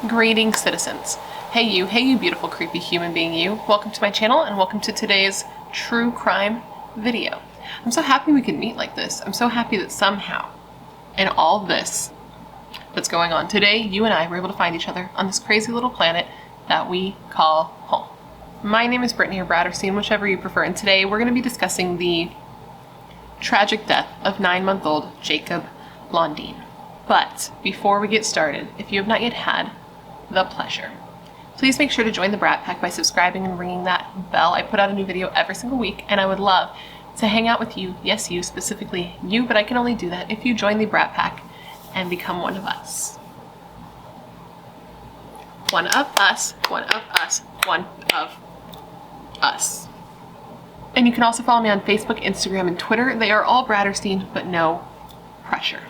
Greetings, citizens. Hey you beautiful creepy human being you. Welcome to my channel and welcome to today's true crime video. I'm so happy we can meet like this. I'm so happy that somehow in all this that's going on today, you and I were able to find each other on this crazy little planet that we call home. My name is Brittany or BRATTERSTEIN, whichever you prefer, and today we're going to be discussing the tragic death of 9-month-old Jacob Landin. But before we get started, if you have not yet had the pleasure, please make sure to join the Brat Pack by subscribing and ringing that bell. I put out a new video every single week and I would love to hang out with you. Yes, you, specifically you, but I can only do that if you join the Brat Pack and become one of us. One of us, one of us, one of us. And you can also follow me on Facebook, Instagram, and Twitter. They are all BRATTERSTEIN, but no pressure.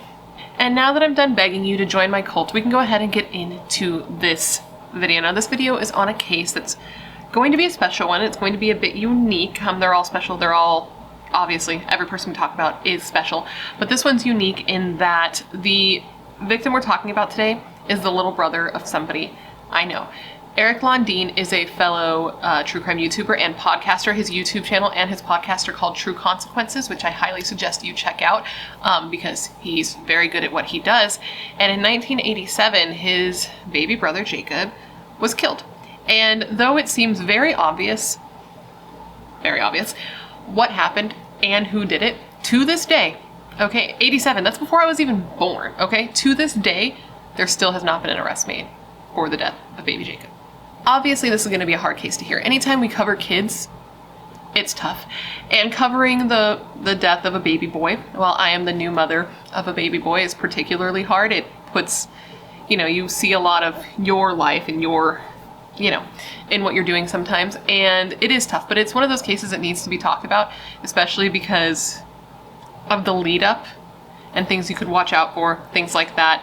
And now that I'm done begging you to join my cult, we can go ahead and get into this video. Now, this video is on a case that's going to be a special one. It's going to be a bit unique. They're all special. They're all, obviously, every person we talk about is special. But this one's unique in that the victim we're talking about today is the little brother of somebody I know. Jacob Landin is a fellow true crime YouTuber and podcaster. His YouTube channel and his podcast are called True Consequences, which I highly suggest you check out because he's very good at what he does. And in 1987, his baby brother Jacob was killed. And though it seems very obvious what happened and who did it, to this day, okay, 87, that's before I was even born, okay, to this day, there still has not been an arrest made for the death of baby Jacob. Obviously, this is going to be a hard case to hear. Anytime we cover kids, it's tough. And covering the death of a baby boy, while I am the new mother of a baby boy, is particularly hard. It puts, you see a lot of your life and your, in what you're doing sometimes. And it is tough, but it's one of those cases that needs to be talked about, especially because of the lead up and things you could watch out for, things like that.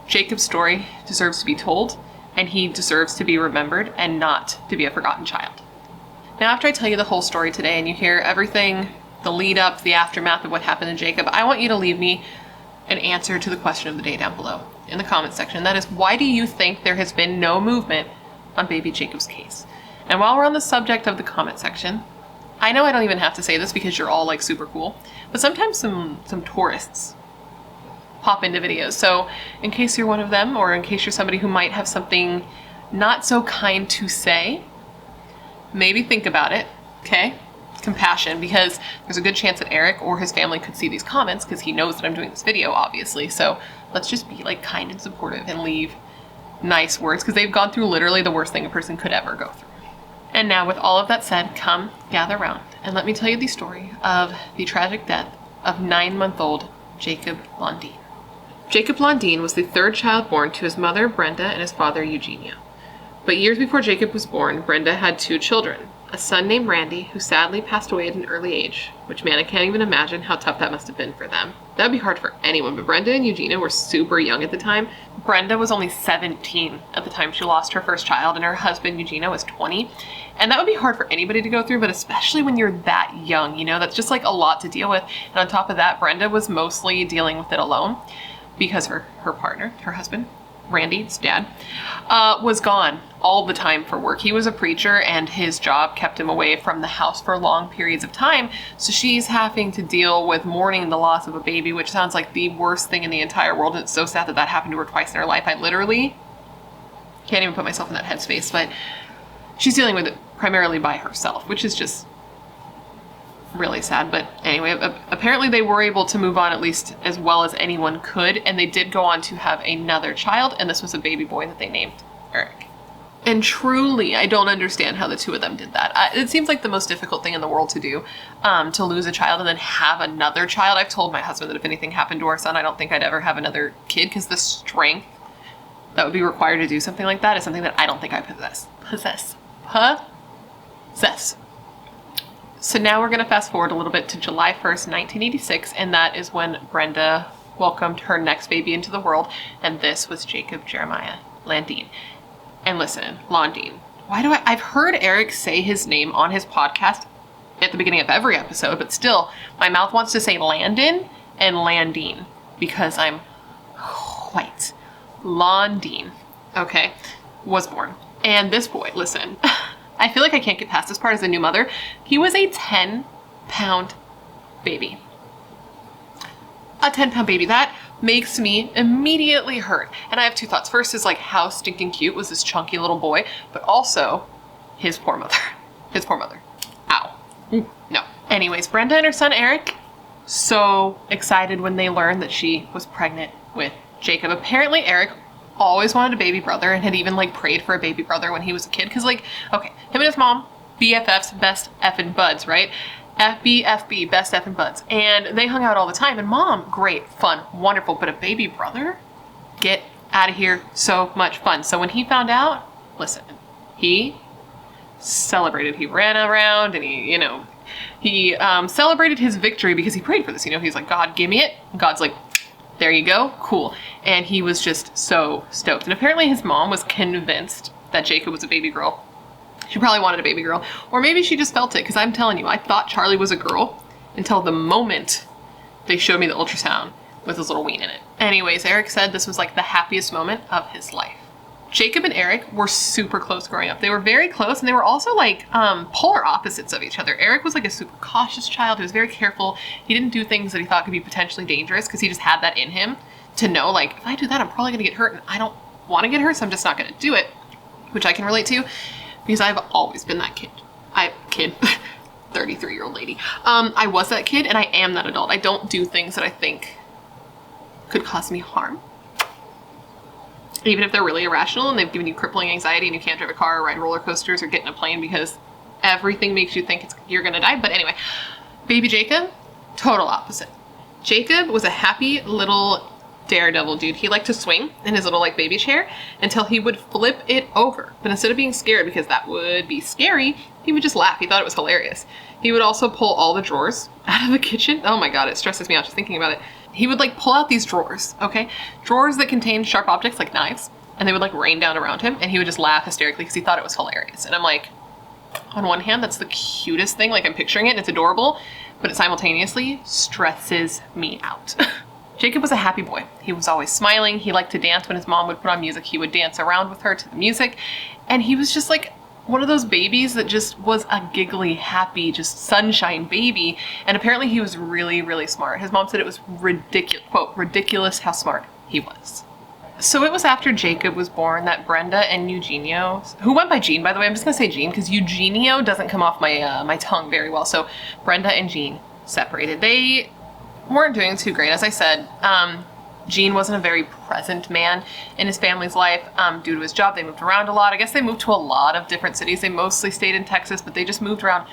Jacob's story deserves to be told, and he deserves to be remembered and not to be a forgotten child. Now, after I tell you the whole story today and you hear everything, the lead up, the aftermath of what happened to Jacob, I want you to leave me an answer to the question of the day down below in the comments section. That is, why do you think there has been no movement on baby Jacob's case? And while we're on the subject of the comment section, I know I don't even have to say this because you're all like super cool, but sometimes some tourists pop into videos. So in case you're one of them, or in case you're somebody who might have something not so kind to say, maybe think about it, okay? Compassion, because there's a good chance that Eric or his family could see these comments because he knows that I'm doing this video, obviously. So let's just be like kind and supportive and leave nice words because they've gone through literally the worst thing a person could ever go through. And now, with all of that said, come gather around and let me tell you the story of the tragic death of 9-month-old Jacob Landin. Jacob Landin was the third child born to his mother, Brenda, and his father, Eugenia. But years before Jacob was born, Brenda had 2 children, a son named Randy, who sadly passed away at an early age, which, man, I can't even imagine how tough that must have been for them. That would be hard for anyone, but Brenda and Eugenia were super young at the time. Brenda was only 17 at the time she lost her first child, and her husband, Eugenia, was 20. And that would be hard for anybody to go through, but especially when you're that young, that's just like a lot to deal with. And on top of that, Brenda was mostly dealing with it alone, because her partner, her husband, Randy's dad, was gone all the time for work. He was a preacher and his job kept him away from the house for long periods of time. So she's having to deal with mourning the loss of a baby, which sounds like the worst thing in the entire world. And it's so sad that that happened to her twice in her life. I literally can't even put myself in that headspace, but she's dealing with it primarily by herself, which is just really sad. But anyway, apparently they were able to move on at least as well as anyone could, and they did go on to have another child, and this was a baby boy that they named Eric. And truly, I don't understand how the 2 of them did that. It seems like the most difficult thing in the world to do, to lose a child and then have another child. I've told my husband that if anything happened to our son, I don't think I'd ever have another kid, because the strength that would be required to do something like that is something that I don't think I possess. So now we're going to fast forward a little bit to July 1st, 1986, and that is when Brenda welcomed her next baby into the world, and this was Jacob Jeremiah Landin. And listen, Landin, I've heard Eric say his name on his podcast at the beginning of every episode, but still, my mouth wants to say Landin and Landin because I'm white. Landin. okay, was born. And this boy, listen, I feel like I can't get past this part as a new mother. He was a 10-pound baby. A 10-pound baby. That makes me immediately hurt. And I have two thoughts. First is like how stinking cute was this chunky little boy, but also his poor mother. His poor mother. Ow. Ooh, no. Anyways, Brenda and her son Eric, so excited when they learned that she was pregnant with Jacob. Apparently Eric always wanted a baby brother and had even like prayed for a baby brother when he was a kid. Cause like, okay, him and his mom, BFFs, best effing buds, right? FB, best effing buds. And they hung out all the time. And mom, great, fun, wonderful. But a baby brother? Get out of here. So much fun. So when he found out, listen, he celebrated. He ran around and he celebrated his victory because he prayed for this. He's like, God, give me it. And God's like, there you go. Cool. And he was just so stoked. And apparently his mom was convinced that Jacob was a baby girl. She probably wanted a baby girl. Or maybe she just felt it, because I'm telling you, I thought Charlie was a girl until the moment they showed me the ultrasound with his little ween in it. Anyways, Eric said this was like the happiest moment of his life. Jacob and Eric were super close growing up. They were very close, and they were also like polar opposites of each other. Eric was like a super cautious child. He was very careful. He didn't do things that he thought could be potentially dangerous because he just had that in him to know, like, if I do that, I'm probably gonna get hurt, and I don't want to get hurt, so I'm just not gonna do it, which I can relate to because I've always been that kid. 33-year-old lady. I was that kid, and I am that adult. I don't do things that I think could cause me harm, even if they're really irrational and they've given you crippling anxiety and you can't drive a car or ride roller coasters or get in a plane because everything makes you think you're gonna die. But anyway, baby Jacob, total opposite. Jacob was a happy little daredevil dude. He liked to swing in his little like baby chair until he would flip it over. But instead of being scared, because that would be scary, he would just laugh. He thought it was hilarious. He would also pull all the drawers out of the kitchen. Oh my God, it stresses me out just thinking about it. He would like pull out these drawers, okay? Drawers that contained sharp objects like knives, and they would like rain down around him, and he would just laugh hysterically because he thought it was hilarious. And I'm like, on one hand, that's the cutest thing. Like, I'm picturing it and it's adorable, but it simultaneously stresses me out. Jacob was a happy boy. He was always smiling. He liked to dance. When his mom would put on music, he would dance around with her to the music. And he was just like one of those babies that just was a giggly, happy, just sunshine baby. And apparently he was really, really smart. His mom said it was ridiculous, quote, ridiculous how smart he was. So it was after Jacob was born that Brenda and Eugenio, who went by Jean, by the way, I'm just gonna say Jean because Eugenio doesn't come off my tongue very well. So Brenda and Jean separated. They weren't doing too great. As I said, Jean wasn't a very present man in his family's life due to his job. They moved around a lot. I guess they moved to a lot of different cities. They mostly stayed in Texas, but they just moved around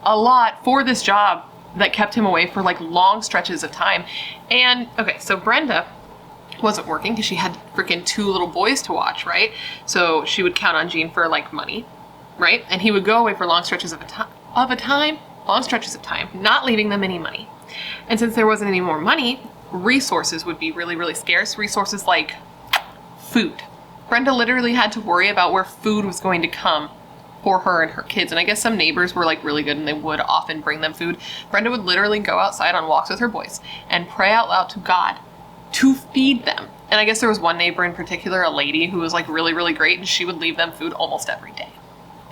a lot for this job that kept him away for like long stretches of time. And okay, so Brenda wasn't working because she had freaking 2 little boys to watch, right? So she would count on Jean for like money, right? And he would go away for long stretches of time, not leaving them any money. And since there wasn't any more money, resources would be really, really scarce. Resources like food. Brenda literally had to worry about where food was going to come for her and her kids. And I guess some neighbors were like really good and they would often bring them food. Brenda would literally go outside on walks with her boys and pray out loud to God to feed them. And I guess there was one neighbor in particular, a lady who was like really, really great, and she would leave them food almost every day.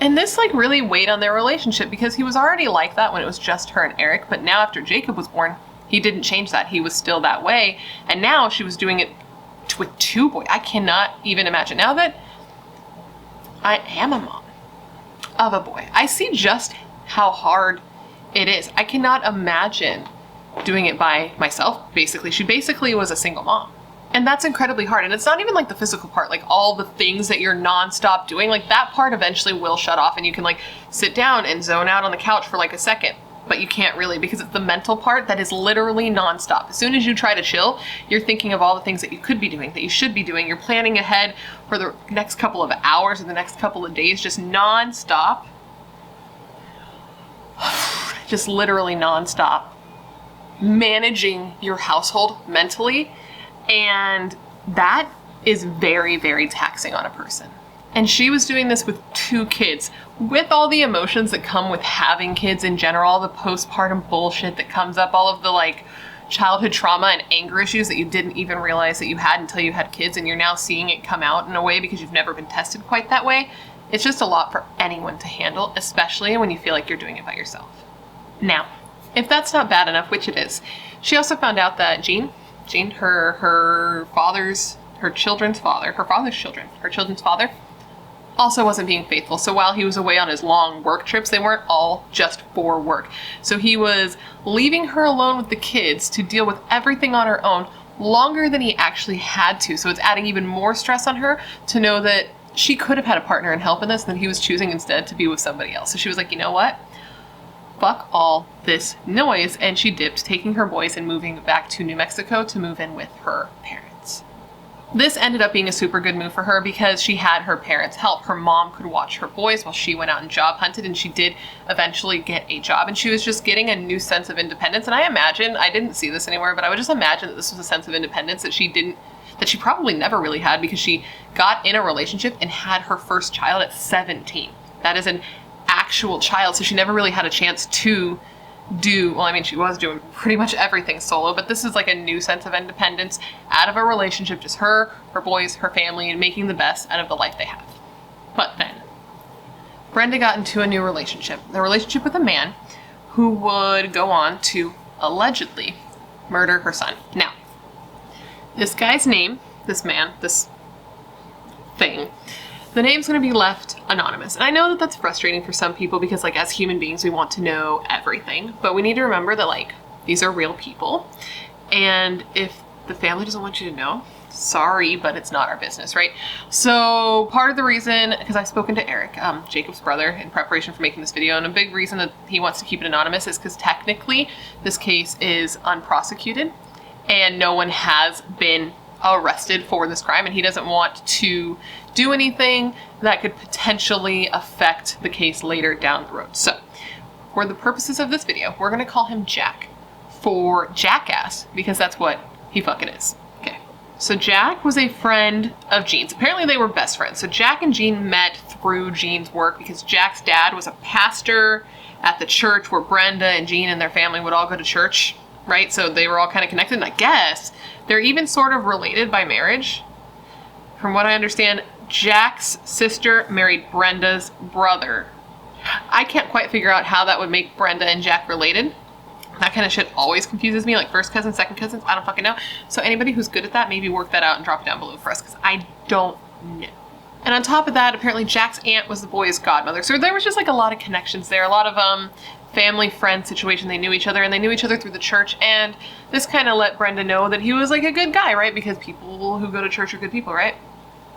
And this like really weighed on their relationship because he was already like that when it was just her and Eric, but now after Jacob was born, he didn't change that. He was still that way. And now she was doing it with 2 boys. I cannot even imagine. Now that I am a mom of a boy, I see just how hard it is. I cannot imagine doing it by myself, basically. She basically was a single mom. And that's incredibly hard. And it's not even like the physical part, like all the things that you're nonstop doing, like that part eventually will shut off and you can like sit down and zone out on the couch for like a second. But you can't really, because it's the mental part that is literally nonstop. As soon as you try to chill, you're thinking of all the things that you could be doing, that you should be doing. You're planning ahead for the next couple of hours or the next couple of days, just nonstop. Just literally nonstop. Managing your household mentally. And that is very, very taxing on a person. And she was doing this with 2 kids, with all the emotions that come with having kids in general, all the postpartum bullshit that comes up, all of the like childhood trauma and anger issues that you didn't even realize that you had until you had kids, and you're now seeing it come out in a way because you've never been tested quite that way. It's just a lot for anyone to handle, especially when you feel like you're doing it by yourself. Now, if that's not bad enough, which it is, she also found out that Gene, her children's father, also wasn't being faithful. So while he was away on his long work trips, they weren't all just for work. So he was leaving her alone with the kids to deal with everything on her own longer than he actually had to. So it's adding even more stress on her to know that she could have had a partner and help in this, and that he was choosing instead to be with somebody else. So she was like, you know what? Fuck all this noise. And she dipped, taking her boys and moving back to New Mexico to move in with her parents. This ended up being a super good move for her because she had her parents' help. Her mom could watch her boys while she went out and job hunted, and she did eventually get a job, and she was just getting a new sense of independence. And I imagine, I didn't see this anywhere, but I would just imagine that this was a sense of independence that she probably never really had, because she got in a relationship and had her first child at 17. That is an actual child, so she never really had a chance to she was doing pretty much everything solo, but this is like a new sense of independence out of a relationship, just her boys, her family, and making the best out of the life they have. But then, Brenda got into a new relationship, a relationship with a man who would go on to allegedly murder her son. Now, this guy's name, this man, this thing, the name's going to be left anonymous. And I know that that's frustrating for some people because, like, as human beings, we want to know everything. But we need to remember that, like, these are real people. And if the family doesn't want you to know, sorry, but it's not our business, right? So part of the reason, because I've spoken to Eric, Jacob's brother, in preparation for making this video, and a big reason that he wants to keep it anonymous is because technically this case is unprosecuted and no one has been arrested for this crime, and he doesn't want to do anything that could potentially affect the case later down the road. So for the purposes of this video, we're going to call him Jack for Jackass, because that's what he fucking is. Okay. So Jack was a friend of Gene's. Apparently they were best friends. So Jack and Gene met through Gene's work because Jack's dad was a pastor at the church where Brenda and Gene and their family would all go to church, right? So they were all kind of connected, and I guess they're even sort of related by marriage. From what I understand, Jack's sister married Brenda's brother. I can't quite figure out how that would make Brenda and Jack related. That kind of shit always confuses me, like first cousins, second cousins, I don't fucking know. So anybody who's good at that, maybe work that out and drop it down below for us, because I don't know. And on top of that, apparently Jack's aunt was the boy's godmother. So there was just like a lot of connections there, a lot of family friend situation. They knew each other, and they knew each other through the church, and this kind of let Brenda know that he was like a good guy, right? Because people who go to church are good people, right?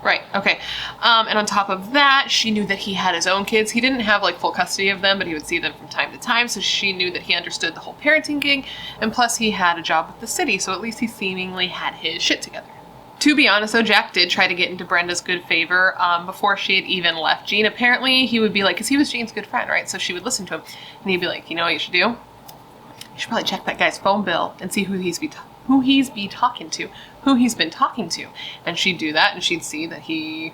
Right, okay. And on top of that, she knew that he had his own kids. He didn't have like full custody of them, but he would see them from time to time, so she knew that he understood the whole parenting gig, and plus he had a job with the city, so at least he seemingly had his shit together. To be honest though, Jack did try to get into Brenda's good favor before she had even left Gene. Apparently he would be like, because he was Gene's good friend, right? So she would listen to him, and he'd be like, you know what you should do? You should probably check that guy's phone bill and see who he's been talking to. And she'd do that, and she'd see that he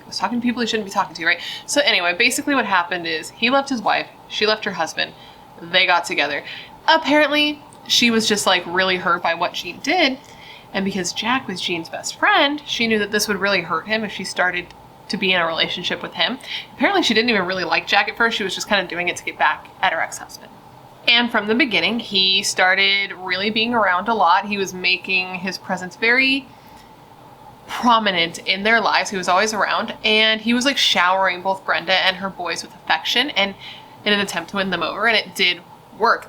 was talking to people he shouldn't be talking to, right? So anyway, basically what happened is he left his wife, she left her husband, they got together. Apparently she was just like really hurt by what Gene did, and because Jack was Gene's best friend, she knew that this would really hurt him if she started to be in a relationship with him. Apparently she didn't even really like Jack at first, she was just kind of doing it to get back at her ex-husband. And from the beginning, he started really being around a lot. He was making his presence very prominent in their lives. He was always around, and he was like showering both Brenda and her boys with affection, and in an attempt to win them over, and it did work.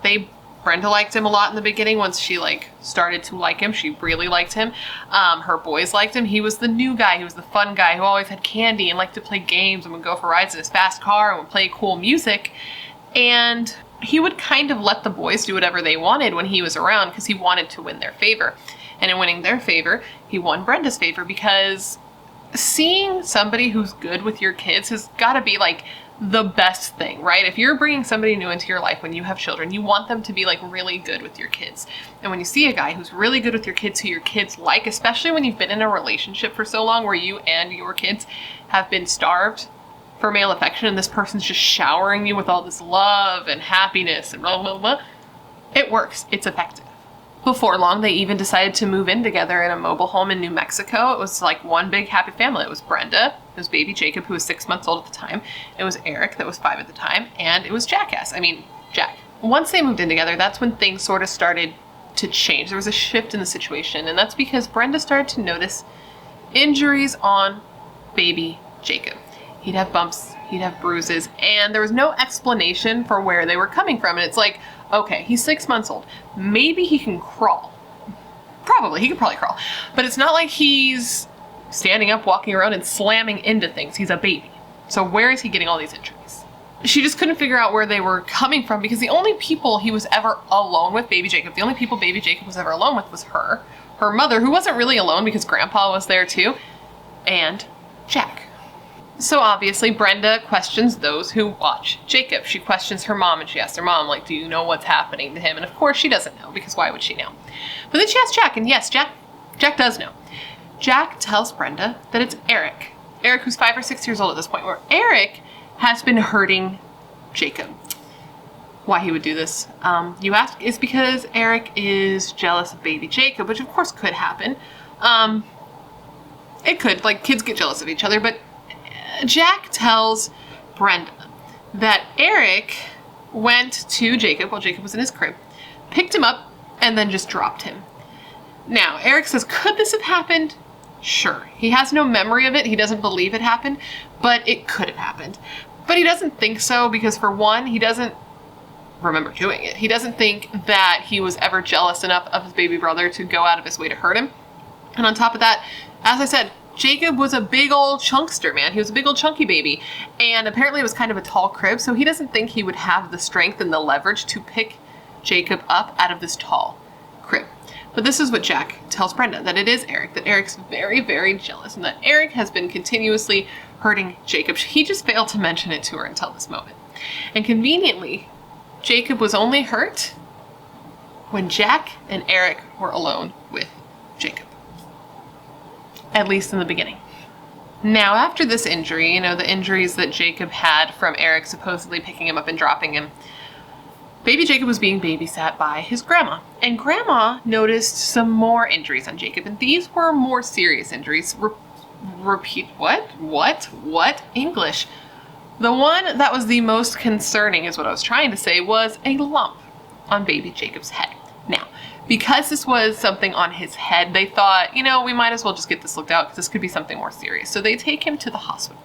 Brenda liked him a lot in the beginning. Once she like started to like him, she really liked him. Her boys liked him. He was the new guy. He was the fun guy who always had candy and liked to play games and would go for rides in his fast car and would play cool music. And he would kind of let the boys do whatever they wanted when he was around, because he wanted to win their favor. And in winning their favor, he won Brenda's favor, because seeing somebody who's good with your kids has got to be like the best thing, right? If you're bringing somebody new into your life when you have children, you want them to be like really good with your kids. And when you see a guy who's really good with your kids, who your kids like, especially when you've been in a relationship for so long where you and your kids have been starved for male affection, and this person's just showering you with all this love and happiness and blah, blah, blah, it works. It's effective. Before long, they even decided to move in together in a mobile home in New Mexico. It was like one big happy family. It was Brenda, it was baby Jacob, who was 6 months old at the time. It was Eric, that was 5 at the time. And it was Jack. Once they moved in together, that's when things sort of started to change. There was a shift in the situation. And that's because Brenda started to notice injuries on baby Jacob. He'd have bumps, he'd have bruises, and there was no explanation for where they were coming from. And it's like, okay, he's 6 months old. Maybe he can crawl. He could probably crawl. But it's not like he's standing up, walking around, and slamming into things. He's a baby. So where is he getting all these injuries? She just couldn't figure out where they were coming from, because the only people he was ever alone with, baby Jacob, the only people baby Jacob was ever alone with was her mother, who wasn't really alone because Grandpa was there too, and Jack. So obviously Brenda questions those who watch Jacob. She questions her mom, and she asks her mom, like, do you know what's happening to him? And of course she doesn't know, because why would she know? But then she asks Jack, and yes, Jack does know. Jack tells Brenda that it's Eric, who's 5 or 6 years old at this point, where Eric has been hurting Jacob. Why he would do this, you ask, is because Eric is jealous of baby Jacob, which of course could happen. It could, like, kids get jealous of each other, but Jack tells Brenda that Eric went to Jacob while Jacob was in his crib, picked him up, and then just dropped him. Now, Eric says, could this have happened? Sure. He has no memory of it. He doesn't believe it happened, but it could have happened. But he doesn't think so, because for one, he doesn't remember doing it. He doesn't think that he was ever jealous enough of his baby brother to go out of his way to hurt him. And on top of that, as I said, Jacob was a big old chunkster, man. He was a big old chunky baby. And apparently it was kind of a tall crib, so he doesn't think he would have the strength and the leverage to pick Jacob up out of this tall crib. But this is what Jack tells Brenda, that it is Eric, that Eric's very, very jealous, and that Eric has been continuously hurting Jacob. He just failed to mention it to her until this moment. And conveniently, Jacob was only hurt when Jack and Eric were alone with Jacob. At least in the beginning. Now, after this injury, the injuries that Jacob had from Eric supposedly picking him up and dropping him, baby Jacob was being babysat by his grandma. And Grandma noticed some more injuries on Jacob, and these were more serious injuries. Repeat, what? English. The one that was the most concerning, is what I was trying to say, was a lump on baby Jacob's head. Now, because this was something on his head, they thought, we might as well just get this looked out, because this could be something more serious. So they take him to the hospital.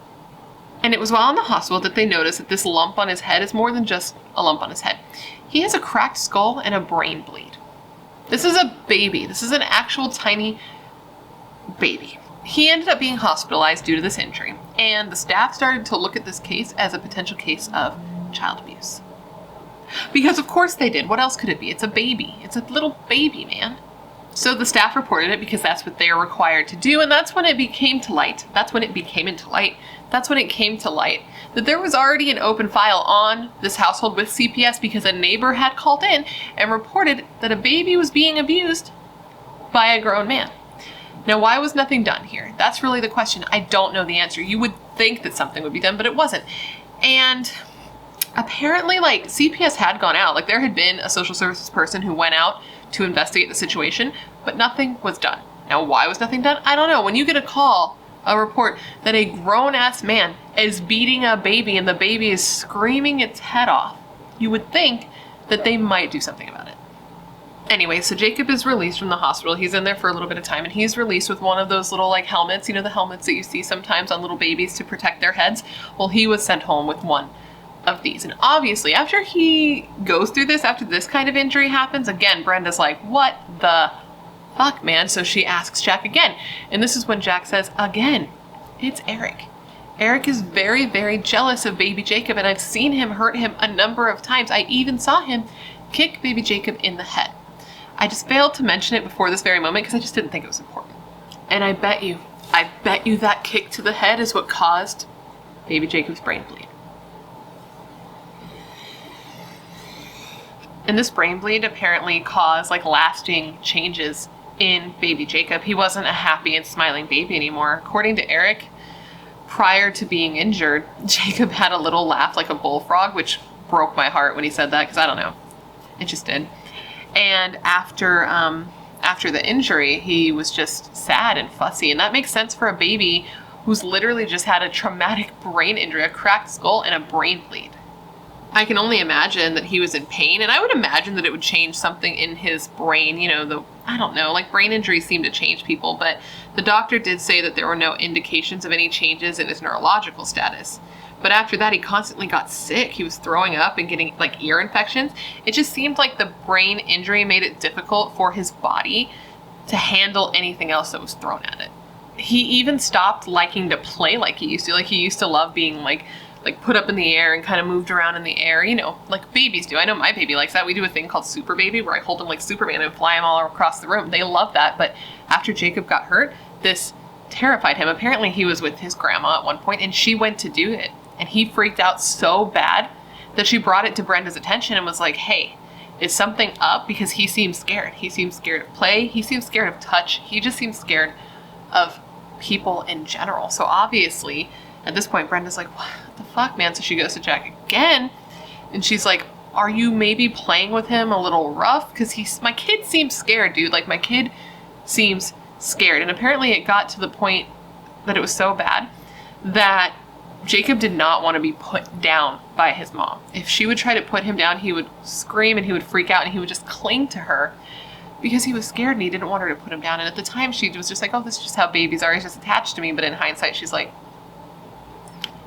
And it was while in the hospital that they noticed that this lump on his head is more than just a lump on his head. He has a cracked skull and a brain bleed. This is a baby. This is an actual tiny baby. He ended up being hospitalized due to this injury, and the staff started to look at this case as a potential case of child abuse. Because of course they did. What else could it be? It's a baby. It's a little baby, man. So the staff reported it because that's what they are required to do, and that's when it came to light that there was already an open file on this household with CPS, because a neighbor had called in and reported that a baby was being abused by a grown man. Now, why was nothing done here? That's really the question. I don't know the answer. You would think that something would be done, but it wasn't. And apparently, CPS had gone out. There had been a social services person who went out to investigate the situation, but nothing was done. Now, why was nothing done? I don't know. When you get a report that a grown-ass man is beating a baby and the baby is screaming its head off, you would think that they might do something about it. Anyway, so Jacob is released from the hospital. He's in there for a little bit of time, and he's released with one of those little helmets, the helmets that you see sometimes on little babies to protect their heads. Well, he was sent home with one of these. And obviously, after he goes through this, after this kind of injury happens, again, Brenda's like, what the fuck, man? So she asks Jack again. And this is when Jack says, again, it's Eric. Eric is very, very jealous of baby Jacob, and I've seen him hurt him a number of times. I even saw him kick baby Jacob in the head. I just failed to mention it before this very moment because I just didn't think it was important. And I bet you that kick to the head is what caused baby Jacob's brain bleed. And this brain bleed apparently caused lasting changes in baby Jacob. He wasn't a happy and smiling baby anymore. According to Eric, prior to being injured, Jacob had a little laugh like a bullfrog, which broke my heart when he said that, because I don't know. It just did. And after the injury, he was just sad and fussy. And that makes sense for a baby who's literally just had a traumatic brain injury, a cracked skull and a brain bleed. I can only imagine that he was in pain, and I would imagine that it would change something in his brain. You know, I don't know, like brain injuries seem to change people, but the doctor did say that there were no indications of any changes in his neurological status. But after that, he constantly got sick. He was throwing up and getting like ear infections. It just seemed like the brain injury made it difficult for his body to handle anything else that was thrown at it. He even stopped liking to play like he used to. Like he used to love being like put up in the air and kind of moved around in the air, you know, like babies do. I know my baby likes that. We do a thing called Super Baby where I hold him like Superman and fly him all across the room. They love that. But after Jacob got hurt, this terrified him. Apparently he was with his grandma at one point and she went to do it. And he freaked out so bad that she brought it to Brenda's attention and was like, hey, is something up? Because he seems scared. He seems scared of play. He seems scared of touch. He just seems scared of people in general. So obviously, at this point, Brenda's like, what the fuck, man? So she goes to Jack again. And she's like, are you maybe playing with him a little rough? Because my kid seems scared, dude. Like, my kid seems scared. And apparently it got to the point that it was so bad that Jacob did not want to be put down by his mom. If she would try to put him down, he would scream and he would freak out and he would just cling to her because he was scared and he didn't want her to put him down. And at the time, she was just like, oh, this is just how babies are. He's just attached to me. But in hindsight, she's like,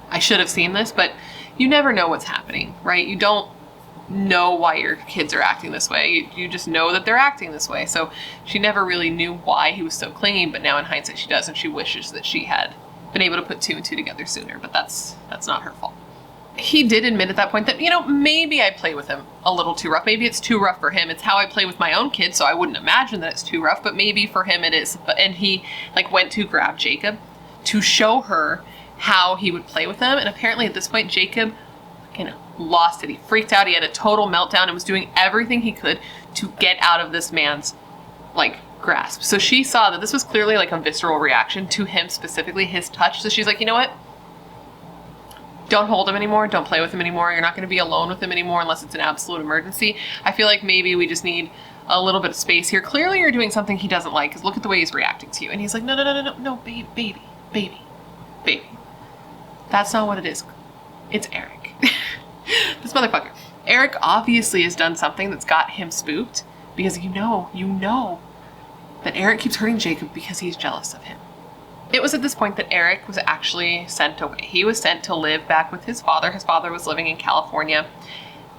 I should have seen this, but you never know what's happening, right? You don't know why your kids are acting this way. You just know that they're acting this way. So she never really knew why he was so clingy, but now in hindsight, she does, and she wishes that she had been able to put two and two together sooner, but that's not her fault. He did admit at that point that, you know, maybe I play with him a little too rough. Maybe it's too rough for him. It's how I play with my own kids, so I wouldn't imagine that it's too rough, but maybe for him it is. And he like went to grab Jacob to show her how he would play with them. And apparently at this point, Jacob lost it. He freaked out. He had a total meltdown and was doing everything he could to get out of this man's like grasp. So she saw that this was clearly like a visceral reaction to him, specifically his touch. So she's like, you know what? Don't hold him anymore. Don't play with him anymore. You're not going to be alone with him anymore unless it's an absolute emergency. I feel like maybe we just need a little bit of space here. Clearly you're doing something he doesn't like, because look at the way he's reacting to you. And he's like, no, baby. That's not what it is. It's Eric. This motherfucker. Eric obviously has done something that's got him spooked, because you know that Eric keeps hurting Jacob because he's jealous of him. It was at this point that Eric was actually sent away. He was sent to live back with his father. His father was living in California.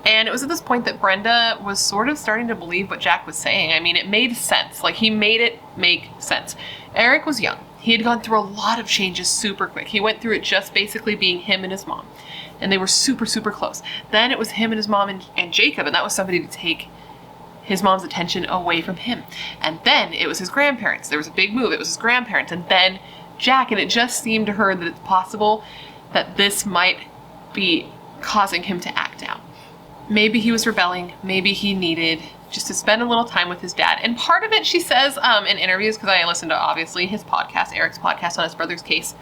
And it was at this point that Brenda was sort of starting to believe what Jack was saying. I mean, it made sense. Like, he made it make sense. Eric was young. He had gone through a lot of changes super quick. He went through it just basically being him and his mom. And they were super, super close. Then it was him and his mom and Jacob. And that was somebody to take his mom's attention away from him. And then it was his grandparents. There was a big move. It was his grandparents. And then Jack. And it just seemed to her that it's possible that this might be causing him to act out. Maybe he was rebelling. Maybe he needed just to spend a little time with his dad. And part of it, she says in interviews, because I listened to, obviously, his podcast, Eric's podcast on his brother's case.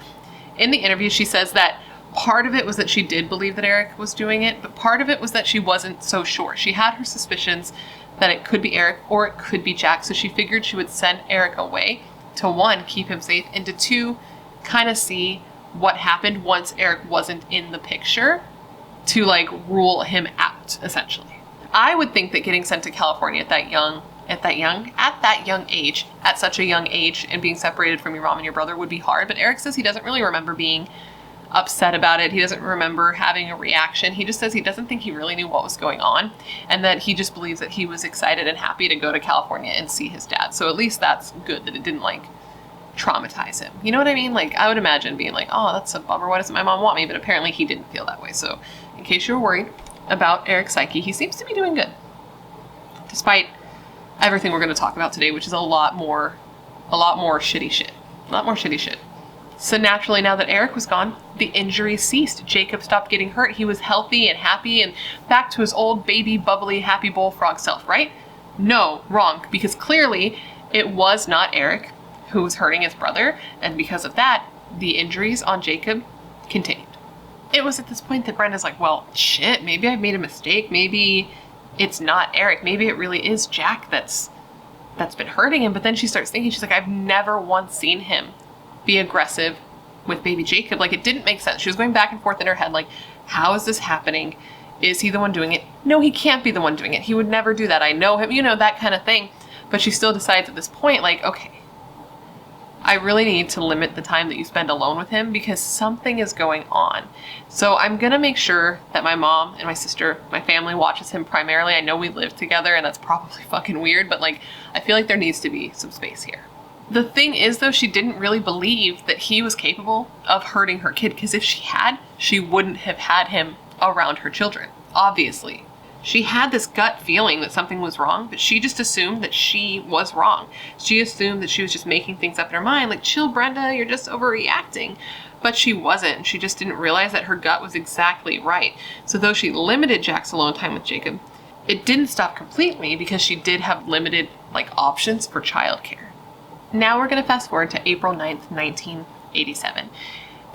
In the interview, she says that part of it was that she did believe that Eric was doing it, but part of it was that she wasn't so sure. She had her suspicions that it could be Eric or it could be Jack, so she figured she would send Eric away to, one, keep him safe, and to, two, kind of see what happened once Eric wasn't in the picture, to like rule him out, essentially. I would think that getting sent to California at such a young age, and being separated from your mom and your brother would be hard. But Eric says he doesn't really remember being upset about it. He doesn't remember having a reaction. He just says he doesn't think he really knew what was going on, and that he just believes that he was excited and happy to go to California and see his dad. So at least that's good that it didn't like traumatize him. You know what I mean? Like, I would imagine being like, oh, that's a bummer. Why doesn't my mom want me? But apparently he didn't feel that way. So in case you were worried about Eric's psyche, he seems to be doing good, despite everything we're going to talk about today, which is a lot more shitty shit. So naturally, now that Eric was gone, the injuries ceased. Jacob stopped getting hurt. He was healthy and happy and back to his old baby, bubbly, happy bullfrog self, right? No, wrong, because clearly it was not Eric who was hurting his brother, and because of that, the injuries on Jacob continued. It was at this point that Brenda's like, well, shit, maybe I've made a mistake. Maybe it's not Eric. Maybe it really is Jack that's been hurting him. But then she starts thinking, she's like, I've never once seen him be aggressive with baby Jacob. Like, it didn't make sense. She was going back and forth in her head, like, how is this happening? Is he the one doing it? No, he can't be the one doing it. He would never do that. I know him, that kind of thing. But she still decides at this point, like, okay, I really need to limit the time that you spend alone with him because something is going on. So I'm going to make sure that my mom and my sister, my family watches him primarily. I know we live together and that's probably fucking weird, but like, I feel like there needs to be some space here. The thing is though, she didn't really believe that he was capable of hurting her kid because if she had, she wouldn't have had him around her children, obviously. She had this gut feeling that something was wrong, but she just assumed that she was wrong. She assumed that she was just making things up in her mind, like, chill, Brenda, you're just overreacting. But she wasn't. She just didn't realize that her gut was exactly right. So though she limited Jack's alone time with Jacob, it didn't stop completely because she did have limited, options for childcare. Now we're going to fast forward to April 9th, 1987.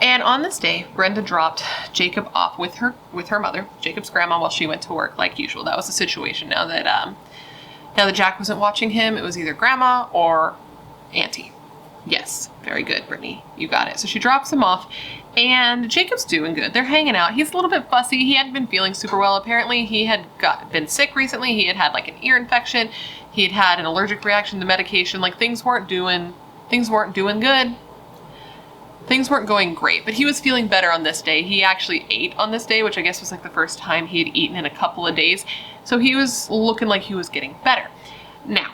And on this day, Brenda dropped Jacob off with her mother, Jacob's grandma, while she went to work like usual. That was the situation. Now that Jack wasn't watching him, it was either grandma or auntie. Yes, very good, Brittany. You got it. So she drops him off, and Jacob's doing good. They're hanging out. He's a little bit fussy. He hadn't been feeling super well. Apparently, he had been sick recently. He had had an ear infection. He had had an allergic reaction to medication. Things weren't doing good. Things weren't going great, but he was feeling better on this day. He actually ate on this day, which I guess was the first time he had eaten in a couple of days. So he was looking like he was getting better. Now,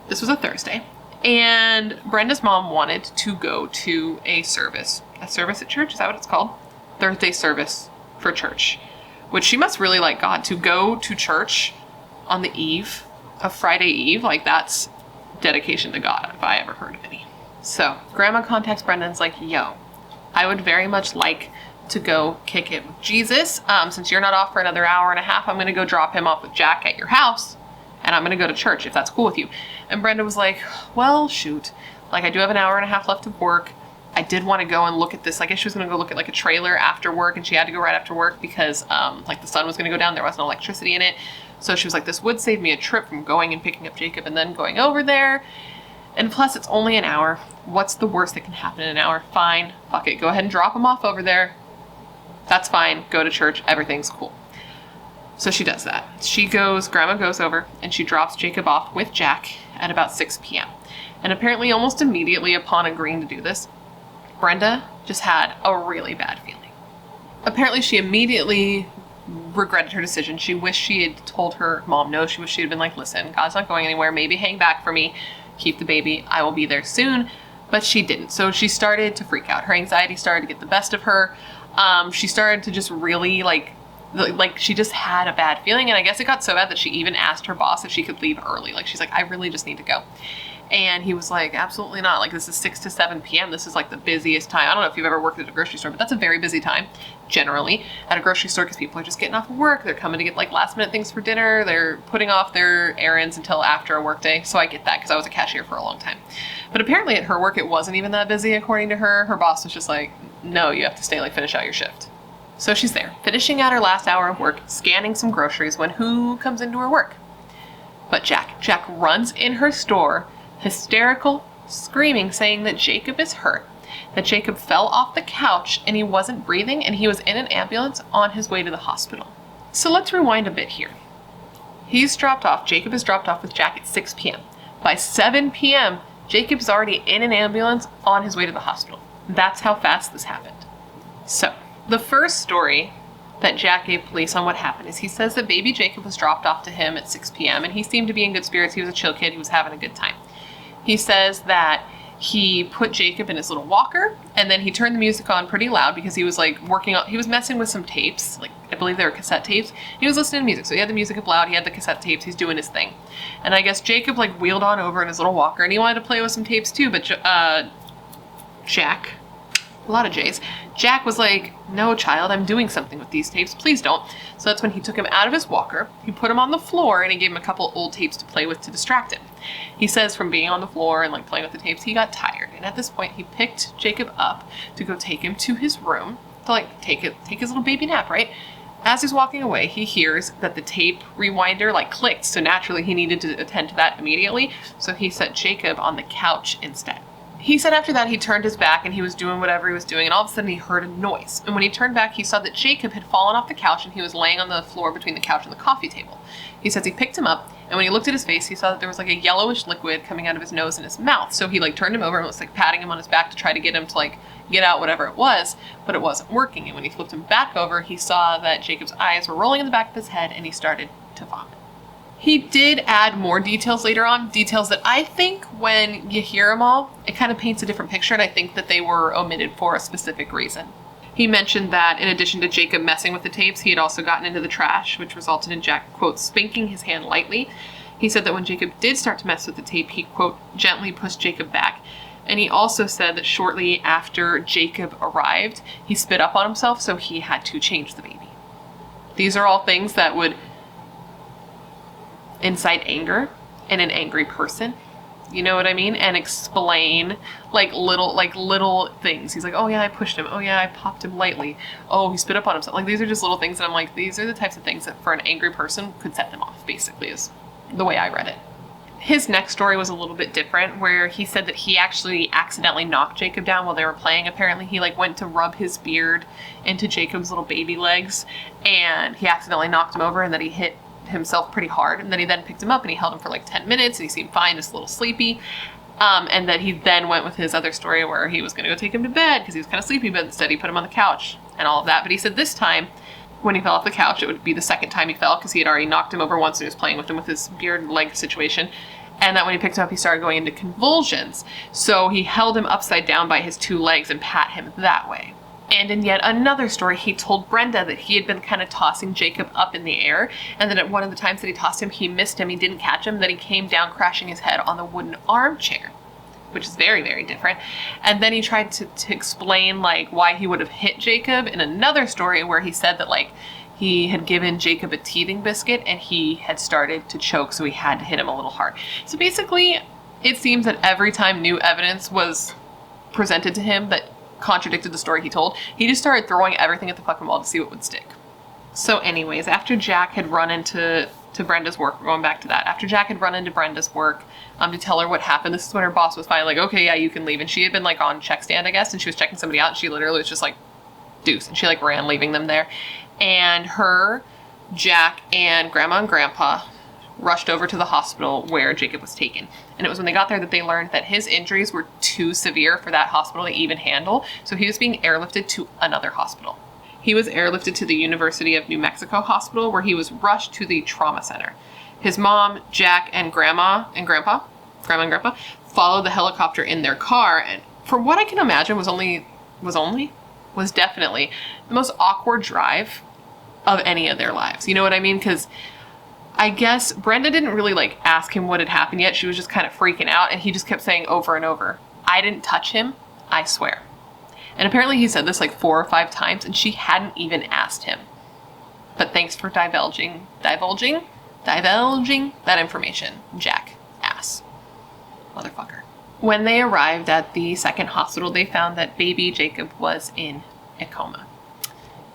this was a Thursday, and Brenda's mom wanted to go to a service at church. Is that what it's called? Thursday service for church, which she must really like God to go to church on the eve of Friday Eve. That's dedication to God, if I ever heard of any. So grandma contacts Brenda and's like, yo, I would very much like to go kick it with Jesus. Since you're not off for another hour and a half, I'm going to go drop him off with Jack at your house and I'm going to go to church if that's cool with you. And Brenda was like, well, shoot, I do have an hour and a half left of work. I did want to go and look at this. I guess she was going to go look at a trailer after work, and she had to go right after work because the sun was going to go down. There wasn't electricity in it. So she was like, this would save me a trip from going and picking up Jacob and then going over there. And plus, it's only an hour. What's the worst that can happen in an hour? Fine. Fuck it. Go ahead and drop him off over there. That's fine. Go to church. Everything's cool. So she does that. Grandma goes over, and she drops Jacob off with Jack at about 6 p.m. And apparently, almost immediately upon agreeing to do this, Brenda just had a really bad feeling. Apparently, she immediately regretted her decision. She wished she had told her mom no. She wished she had been like, listen, God's not going anywhere. Maybe hang back for me. Keep the baby. I will be there soon. But she didn't. So she started to freak out. Her anxiety started to get the best of her. She started to just really she just had a bad feeling. And I guess it got so bad that she even asked her boss if she could leave early. She's like, I really just need to go. And he was like, absolutely not. This is 6 to 7 p.m. This is the busiest time. I don't know if you've ever worked at a grocery store, but that's a very busy time generally at a grocery store because people are just getting off of work. They're coming to get last minute things for dinner. They're putting off their errands until after a work day. So I get that because I was a cashier for a long time. But apparently at her work, it wasn't even that busy according to her. Her boss was just like, no, you have to stay, finish out your shift. So she's there, finishing out her last hour of work, scanning some groceries when who comes into her work? But Jack. Jack runs in her store, hysterical, screaming, saying that Jacob is hurt, that Jacob fell off the couch and he wasn't breathing and he was in an ambulance on his way to the hospital. So let's rewind a bit here. Jacob is dropped off with Jack at 6 p.m. By 7 p.m., Jacob's already in an ambulance on his way to the hospital. That's how fast this happened. So, the first story that Jack gave police on what happened is he says that baby Jacob was dropped off to him at 6 p.m. and he seemed to be in good spirits. He was a chill kid. He was having a good time. He says that he put Jacob in his little walker and then he turned the music on pretty loud because he was he was messing with some tapes. I believe they were cassette tapes. He was listening to music. So he had the music up loud. He had the cassette tapes. He's doing his thing. And I guess Jacob wheeled on over in his little walker and he wanted to play with some tapes too. But Jack, a lot of J's. Jack was like, no, child, I'm doing something with these tapes. Please don't. So that's when he took him out of his walker. He put him on the floor and he gave him a couple old tapes to play with to distract him. He says from being on the floor and playing with the tapes, he got tired. And at this point, he picked Jacob up to go take him to his room to take his little baby nap, right? As he's walking away, he hears that the tape rewinder like clicked, so naturally he needed to attend to that immediately, so he set Jacob on the couch instead. He said after that he turned his back and he was doing whatever he was doing, and all of a sudden he heard a noise. And when he turned back, he saw that Jacob had fallen off the couch and he was laying on the floor between the couch and the coffee table. He says he picked him up, and when he looked at his face, he saw that there was like a yellowish liquid coming out of his nose and his mouth. So he like turned him over and was like patting him on his back to try to get him to like get out whatever it was, but it wasn't working. And when he flipped him back over, he saw that Jacob's eyes were rolling in the back of his head and he started to vomit. He did add more details later on, details that I think when you hear them all, it kind of paints a different picture, and I think that they were omitted for a specific reason. He mentioned that in addition to Jacob messing with the tapes, he had also gotten into the trash, which resulted in Jack, quote, spanking his hand lightly. He said that when Jacob did start to mess with the tape, he, quote, gently pushed Jacob back. And he also said that shortly after Jacob arrived, he spit up on himself, so he had to change the baby. These are all things that would incite anger in an angry person. You know what I mean? And explain like little things. He's like, oh yeah, I pushed him. Oh yeah, I popped him lightly. Oh, he spit up on himself. Like, these are just little things that I'm like, these are the types of things that for an angry person could set them off, basically, is the way I read it. His next story was a little bit different, where he said that he actually accidentally knocked Jacob down while they were playing. Apparently he like went to rub his beard into Jacob's little baby legs, and he accidentally knocked him over, and that he hit himself pretty hard, and then he then picked him up and he held him for like 10 minutes and he seemed fine, just a little sleepy, and that he then went with his other story where he was going to go take him to bed because he was kind of sleepy, but instead he put him on the couch and all of that. But he said this time when he fell off the couch, it would be the second time he fell because he had already knocked him over once and he was playing with him with his beard leg situation, and that when he picked him up he started going into convulsions, so he held him upside down by his two legs and pat him that way. And in yet another story, he told Brenda that he had been kind of tossing Jacob up in the air, and that at one of the times that he tossed him, he missed him, he didn't catch him, that he came down crashing his head on the wooden armchair, which is very, very different. And then he tried to explain like why he would have hit Jacob in another story where he said that like he had given Jacob a teething biscuit and he had started to choke, so he had to hit him a little hard. So basically, it seems that every time new evidence was presented to him that contradicted the story he told, he just started throwing everything at the fucking wall to see what would stick. So anyways, after Jack had run into Brenda's work, going back to that, after Jack had run into Brenda's work to tell her what happened, this is when her boss was finally like, okay, yeah, you can leave. And she had been like on check stand, I guess, and she was checking somebody out, and she literally was just like, deuce, and she like ran, leaving them there. And her, Jack, and Grandma and Grandpa rushed over to the hospital where Jacob was taken. And it was when they got there that they learned that his injuries were too severe for that hospital to even handle, so he was being airlifted to another hospital. He was airlifted to the University of New Mexico Hospital, where he was rushed to the trauma center. His mom, Jack, and Grandma and Grandpa followed the helicopter in their car, and from what I can imagine was definitely the most awkward drive of any of their lives. You know what I mean? Because I guess Brenda didn't really like ask him what had happened yet. She was just kind of freaking out, and he just kept saying over and over, I didn't touch him, I swear. And apparently he said this like 4 or 5 times, and she hadn't even asked him. But thanks for divulging that information, Jack ass. Motherfucker. When they arrived at the second hospital, they found that baby Jacob was in a coma.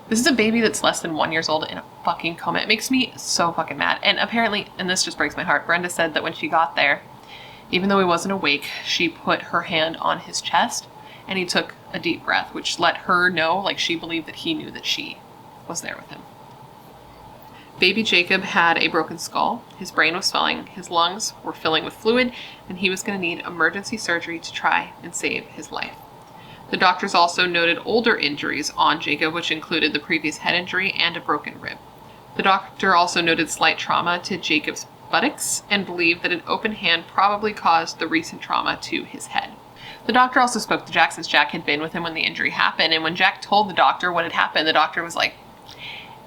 This is a baby that's less than 1 year old in a fucking coma. It makes me so fucking mad. And apparently, and this just breaks my heart, Brenda said that when she got there, even though he wasn't awake, she put her hand on his chest and he took a deep breath, which let her know, like, she believed that he knew that she was there with him. Baby Jacob had a broken skull, his brain was swelling, his lungs were filling with fluid, and he was going to need emergency surgery to try and save his life. The doctors also noted older injuries on Jacob, which included the previous head injury and a broken rib. The doctor also noted slight trauma to Jacob's buttocks and believed that an open hand probably caused the recent trauma to his head. The doctor also spoke to Jack, since Jack had been with him when the injury happened, and when Jack told the doctor what had happened, the doctor was like,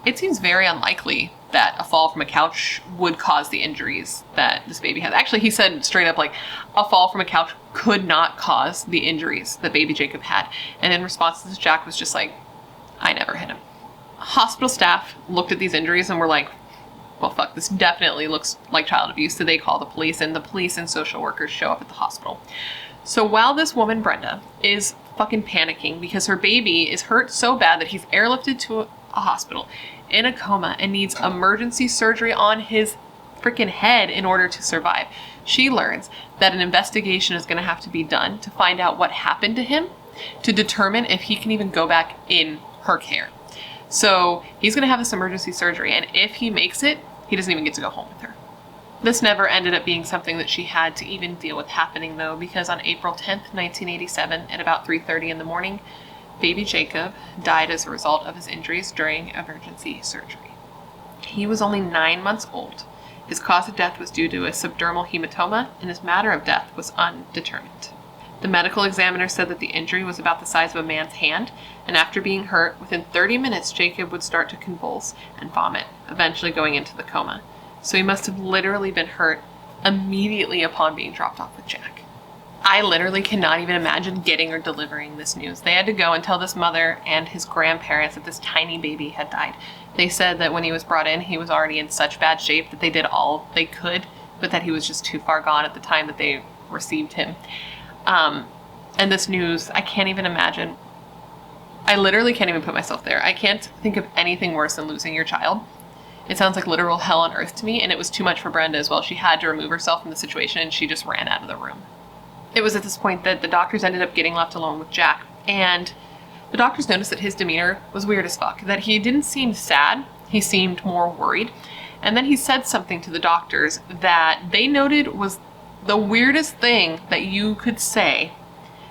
it seems very unlikely that a fall from a couch would cause the injuries that this baby has. Actually, he said straight up, like, a fall from a couch could not cause the injuries that baby Jacob had. And in response to this, Jack was just like, I never hit him. Hospital staff looked at these injuries and were like, well, fuck, this definitely looks like child abuse. So they call the police, and the police and social workers show up at the hospital. So while this woman, Brenda, is fucking panicking because her baby is hurt so bad that he's airlifted to a hospital in a coma and needs emergency surgery on his freaking head in order to survive. She learns that an investigation is going to have to be done to find out what happened to him, to determine if he can even go back in her care. So he's going to have this emergency surgery, and if he makes it, he doesn't even get to go home with her. This never ended up being something that she had to even deal with happening, though, because on April 10th, 1987, at about 3:30 in the morning, baby Jacob died as a result of his injuries during emergency surgery. He was only 9 months old. His cause of death was due to a subdermal hematoma, and his manner of death was undetermined. The medical examiner said that the injury was about the size of a man's hand, and after being hurt, within 30 minutes, Jacob would start to convulse and vomit, eventually going into the coma. So he must have literally been hurt immediately upon being dropped off with Jack. I literally cannot even imagine getting or delivering this news. They had to go and tell this mother and his grandparents that this tiny baby had died. They said that when he was brought in, he was already in such bad shape that they did all they could, but that he was just too far gone at the time that they received him. And this news, I can't even imagine. I literally can't even put myself there. I can't think of anything worse than losing your child. It sounds like literal hell on earth to me, and it was too much for Brenda as well. She had to remove herself from the situation, and she just ran out of the room. It was at this point that the doctors ended up getting left alone with Jack, and the doctors noticed that his demeanor was weird as fuck, that he didn't seem sad, he seemed more worried, and then he said something to the doctors that they noted was the weirdest thing that you could say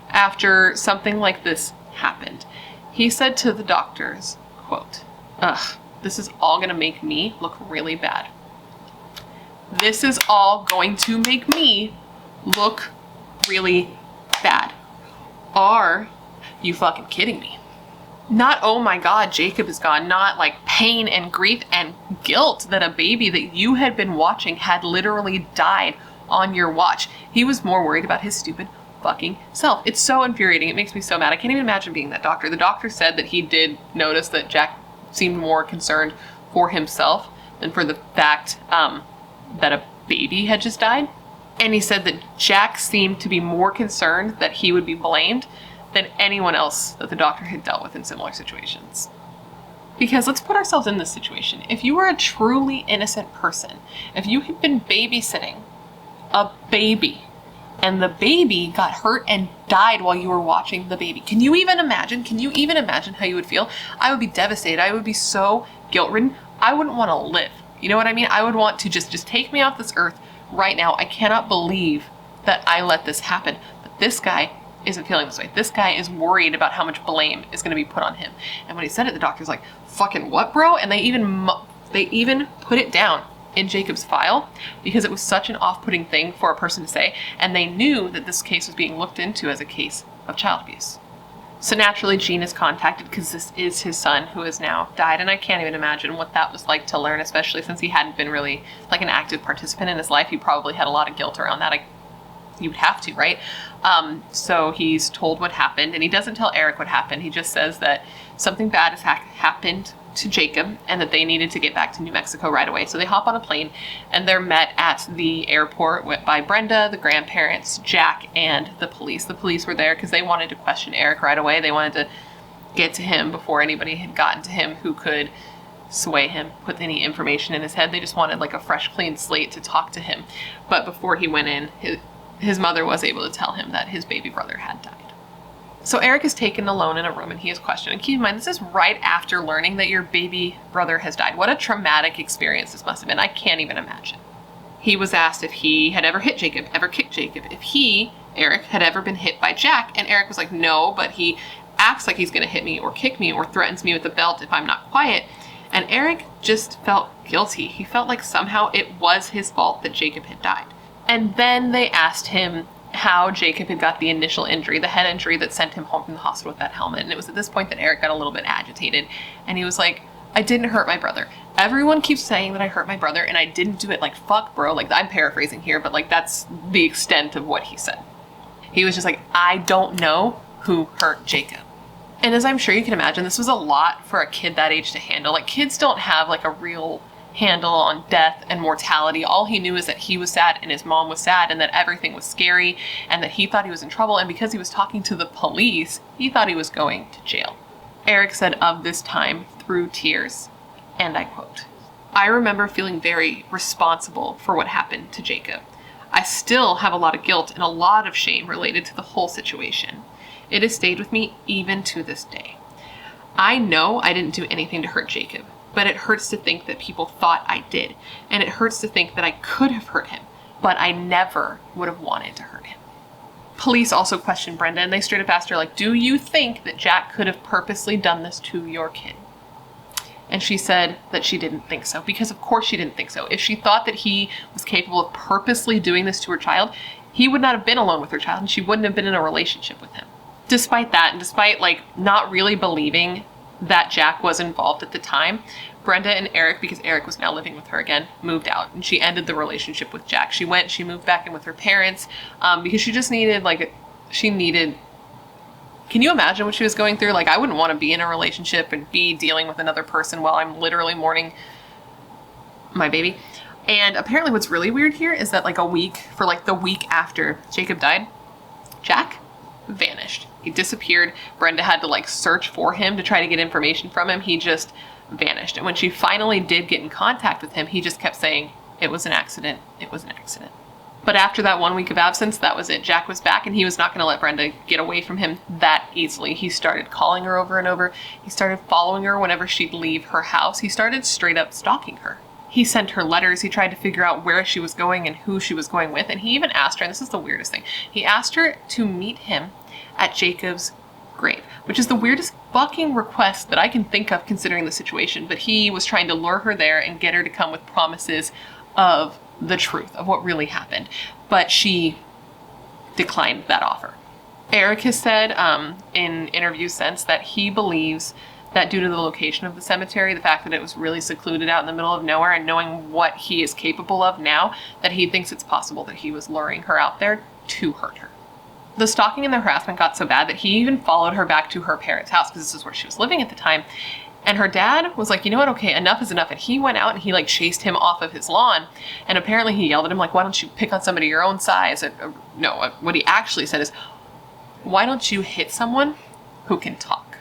after something like this happened. He said to the doctors, quote, "Ugh, this is all gonna make me look really bad. This is all going to make me look really bad. Are you fucking kidding me?" Not, oh my God, Jacob is gone. Not like pain and grief and guilt that a baby that you had been watching had literally died on your watch. He was more worried about his stupid fucking self. It's so infuriating. It makes me so mad. I can't even imagine being that doctor. The doctor said that he did notice that Jack seemed more concerned for himself than for the fact that a baby had just died. And he said that Jack seemed to be more concerned that he would be blamed than anyone else that the doctor had dealt with in similar situations. Because let's put ourselves in this situation. If you were a truly innocent person, if you had been babysitting a baby and the baby got hurt and died while you were watching the baby, can you even imagine? Can you even imagine how you would feel? I would be devastated. I would be so guilt-ridden. I wouldn't want to live. You know what I mean? I would want to just take me off this earth right now. I cannot believe that I let this happen. But this guy isn't feeling this way. This guy is worried about how much blame is going to be put on him. And when he said it, the doctor's like, "Fucking what, bro?" And they even put it down in Jacob's file because it was such an off-putting thing for a person to say. And they knew that this case was being looked into as a case of child abuse. So naturally, Gene is contacted because this is his son who has now died. And I can't even imagine what that was like to learn, especially since he hadn't been really like an active participant in his life. He probably had a lot of guilt around that. You would have to, right? So he's told what happened, and he doesn't tell Eric what happened. He just says that something bad has happened to Jacob and that they needed to get back to New Mexico right away. So they hop on a plane and they're met at the airport by Brenda, the grandparents, Jack, and the police. The police were there because they wanted to question Eric right away. They wanted to get to him before anybody had gotten to him who could sway him, put any information in his head. They just wanted like a fresh, clean slate to talk to him. But before he went in, his mother was able to tell him that his baby brother had died. So Eric is taken alone in a room and he is questioned. And keep in mind, this is right after learning that your baby brother has died. What a traumatic experience this must have been. I can't even imagine. He was asked if he had ever hit Jacob, ever kicked Jacob, if he, Eric, had ever been hit by Jack. And Eric was like, no, but he acts like he's going to hit me or kick me or threatens me with a belt if I'm not quiet. And Eric just felt guilty. He felt like somehow it was his fault that Jacob had died. And then they asked him how Jacob had got the initial injury, the head injury that sent him home from the hospital with that helmet. And it was at this point that Eric got a little bit agitated. And he was like, I didn't hurt my brother. Everyone keeps saying that I hurt my brother and I didn't do it. Like, fuck, bro. Like, I'm paraphrasing here, but like, that's the extent of what he said. He was just like, I don't know who hurt Jacob. And as I'm sure you can imagine, this was a lot for a kid that age to handle. Like, kids don't have like a real handle on death and mortality. All he knew is that he was sad and his mom was sad and that everything was scary and that he thought he was in trouble. And because he was talking to the police, he thought he was going to jail. Eric said of this time through tears, and I quote, "I remember feeling very responsible for what happened to Jacob. I still have a lot of guilt and a lot of shame related to the whole situation. It has stayed with me even to this day. I know I didn't do anything to hurt Jacob, but it hurts to think that people thought I did, and it hurts to think that I could have hurt him, but I never would have wanted to hurt him." Police also questioned Brenda, and they straight up asked her, like, "Do you think that Jack could have purposely done this to your kid?" And she said that she didn't think so, because of course she didn't think so. If she thought that he was capable of purposely doing this to her child, he would not have been alone with her child, and she wouldn't have been in a relationship with him. Despite that, and despite like not really believing that Jack was involved at the time, Brenda and Eric, because Eric was now living with her again, moved out, and she ended the relationship with Jack. She moved back in with her parents, because she just needed, can you imagine what she was going through? Like, I wouldn't want to be in a relationship and be dealing with another person while I'm literally mourning my baby. And apparently what's really weird here is that the week after Jacob died, Jack vanished. He disappeared. Brenda had to search for him to try to get information from him. He just vanished. And when she finally did get in contact with him, he just kept saying, "It was an accident. It was an accident." But after that 1 week of absence, that was it. Jack was back, and he was not going to let Brenda get away from him that easily. He started calling her over and over. He started following her whenever she'd leave her house. He started straight up stalking her. He sent her letters. He tried to figure out where she was going and who she was going with. And he even asked her, and this is the weirdest thing, he asked her to meet him at Jacob's grave, which is the weirdest fucking request that I can think of considering the situation. But he was trying to lure her there and get her to come with promises of the truth of what really happened. But she declined that offer. Eric has said in interviews since that he believes that due to the location of the cemetery, the fact that it was really secluded out in the middle of nowhere, and knowing what he is capable of now, that he thinks it's possible that he was luring her out there to hurt her. The stalking and the harassment got so bad that he even followed her back to her parents' house, because this is where she was living at the time. And her dad was like, "You know what? Okay, enough is enough." And he went out and he chased him off of his lawn. And apparently he yelled at him "Why don't you pick on somebody your own size?" No, what he actually said is, "Why don't you hit someone who can talk?"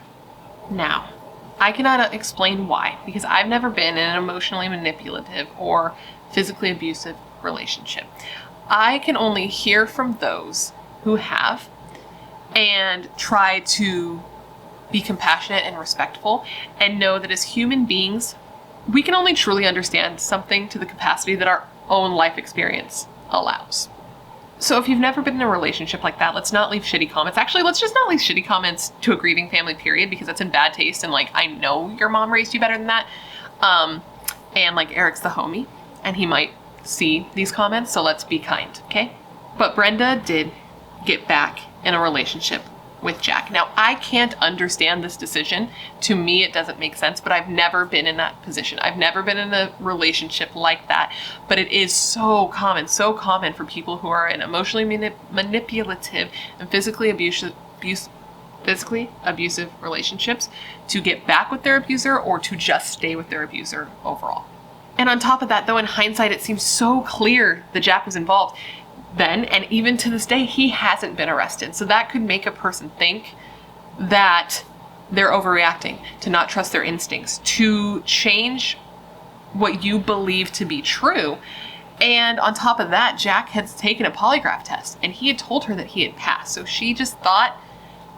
Now, I cannot explain why, because I've never been in an emotionally manipulative or physically abusive relationship. I can only hear from those who have and try to be compassionate and respectful, and know that as human beings, we can only truly understand something to the capacity that our own life experience allows. So if you've never been in a relationship like that, let's not leave shitty comments. Actually, let's just not leave shitty comments to a grieving family, period, because that's in bad taste. And I know your mom raised you better than that. And Eric's the homie, and he might see these comments, so let's be kind, okay? But Brenda did get back in a relationship with Jack. Now, I can't understand this decision. To me, it doesn't make sense, but I've never been in that position. I've never been in a relationship like that, but it is so common for people who are in emotionally manipulative and physically abusive relationships to get back with their abuser, or to just stay with their abuser overall. And on top of that, though, in hindsight, it seems so clear that Jack was involved then, and even to this day, he hasn't been arrested. So that could make a person think that they're overreacting, to not trust their instincts, to change what you believe to be true. And on top of that, Jack had taken a polygraph test, and he had told her that he had passed. So she just thought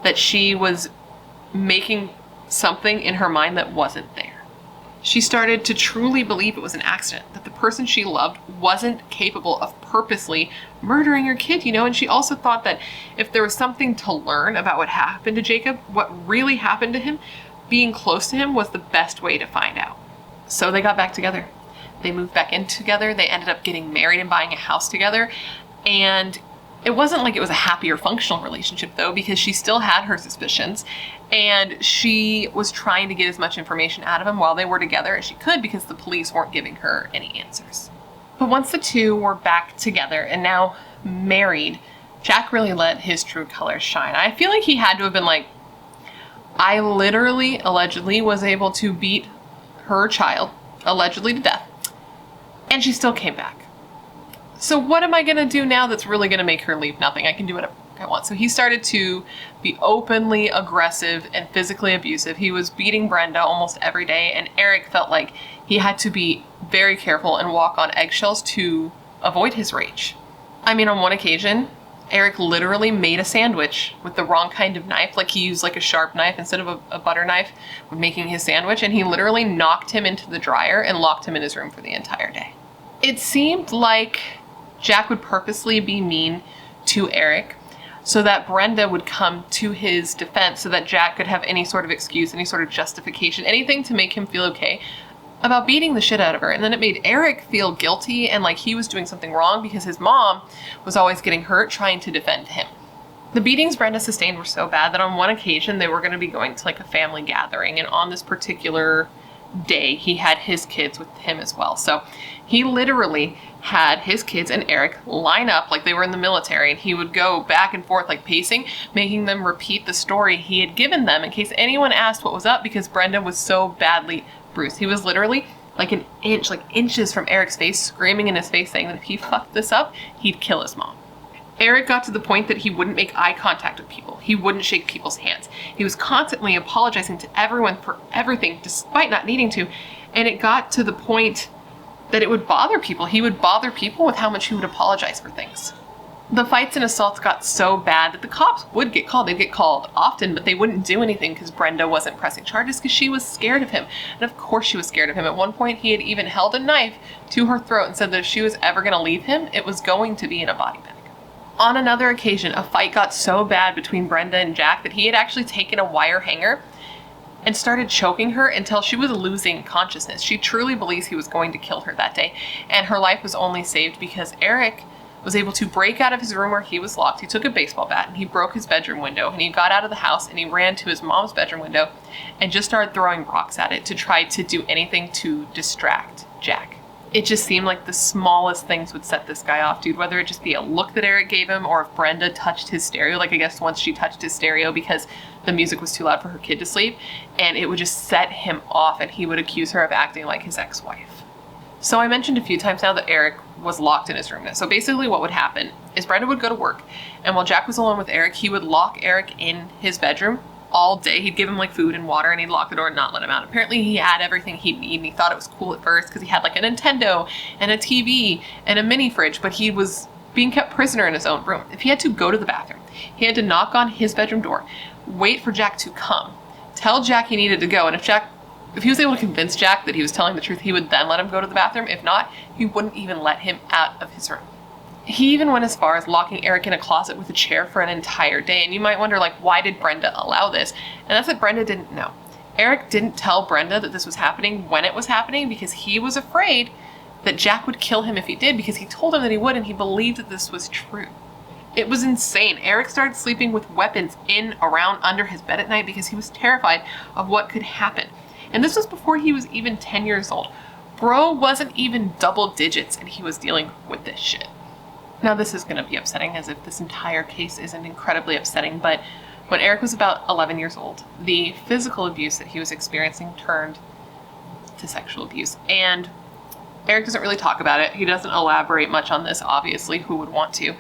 that she was making something in her mind that wasn't there. She started to truly believe it was an accident, that the person she loved wasn't capable of purposely murdering her kid, and she also thought that if there was something to learn about what happened to Jacob, what really happened to him, being close to him was the best way to find out. So they got back together. They moved back in together. They ended up getting married and buying a house together. And it wasn't like it was a happy or functional relationship, though, because she still had her suspicions, and she was trying to get as much information out of him while they were together as she could, because the police weren't giving her any answers. But once the two were back together and now married, Jack really let his true colors shine. I feel like he had to have been like, I literally, allegedly, was able to beat her child, allegedly to death, and she still came back. So what am I going to do now that's really going to make her leave? Nothing. I can do I want. So he started to be openly aggressive and physically abusive. He was beating Brenda almost every day, and Eric felt like he had to be very careful and walk on eggshells to avoid his rage. I mean, on one occasion, Eric literally made a sandwich with the wrong kind of knife. Like, he used like a sharp knife instead of a butter knife when making his sandwich, and he literally knocked him into the dryer and locked him in his room for the entire day. It seemed like Jack would purposely be mean to Eric so that Brenda would come to his defense, so that Jack could have any sort of excuse, any sort of justification, anything to make him feel okay about beating the shit out of her. And then it made Eric feel guilty and like he was doing something wrong because his mom was always getting hurt trying to defend him. The beatings Brenda sustained were so bad that on one occasion they were going to be going to like a family gathering, and on this particular day he had his kids with him as well. So he literally had his kids and Eric line up like they were in the military, and he would go back and forth like pacing, making them repeat the story he had given them in case anyone asked what was up, because Brenda was so badly bruised. He was literally like an inch, like inches from Eric's face, screaming in his face saying that if he fucked this up, he'd kill his mom. Eric got to the point that he wouldn't make eye contact with people. He wouldn't shake people's hands. He was constantly apologizing to everyone for everything despite not needing to, and it got to the point that it would bother people. He would bother people with how much he would apologize for things. The fights and assaults got so bad that the cops would get called. They'd get called often, but they wouldn't do anything because Brenda wasn't pressing charges because she was scared of him. And of course she was scared of him. At one point, he had even held a knife to her throat and said that if she was ever going to leave him, it was going to be in a body bag. On another occasion, a fight got so bad between Brenda and Jack that he had actually taken a wire hanger and started choking her until she was losing consciousness. She truly believes he was going to kill her that day, and her life was only saved because Eric was able to break out of his room where he was locked. He took a baseball bat and he broke his bedroom window, and he got out of the house and he ran to his mom's bedroom window and just started throwing rocks at it to try to do anything to distract Jack. It just seemed like the smallest things would set this guy off, dude. Whether it just be a look that Eric gave him, or if Brenda touched his stereo, like I guess once she touched his stereo because the music was too loud for her kid to sleep, and it would just set him off, and he would accuse her of acting like his ex-wife. So I mentioned a few times now that Eric was locked in his room. So basically what would happen is Brenda would go to work, and while Jack was alone with Eric, he would lock Eric in his bedroom all day. He'd give him like food and water, and he'd lock the door and not let him out. Apparently he had everything he'd need, and he thought it was cool at first because he had like a Nintendo and a TV and a mini fridge, but he was being kept prisoner in his own room. If he had to go to the bathroom, he had to knock on his bedroom door, wait for Jack to come, tell Jack he needed to go, and if he was able to convince Jack that he was telling the truth, he would then let him go to the bathroom. If not, he wouldn't even let him out of his room. He even went as far as locking Eric in a closet with a chair for an entire day. And you might wonder, like, why did Brenda allow this? And that's what Brenda didn't know. Eric didn't tell Brenda that this was happening when it was happening because he was afraid that Jack would kill him if he did, because he told him that he would, and he believed that this was true. It was insane. Eric started sleeping with weapons in, around, under his bed at night because he was terrified of what could happen. And this was before he was even 10 years old. Bro wasn't even double digits, and he was dealing with this shit. Now this is going to be upsetting, as if this entire case isn't incredibly upsetting, but when Eric was about 11 years old, the physical abuse that he was experiencing turned to sexual abuse. And Eric doesn't really talk about it. He doesn't elaborate much on this, obviously. Who would want to?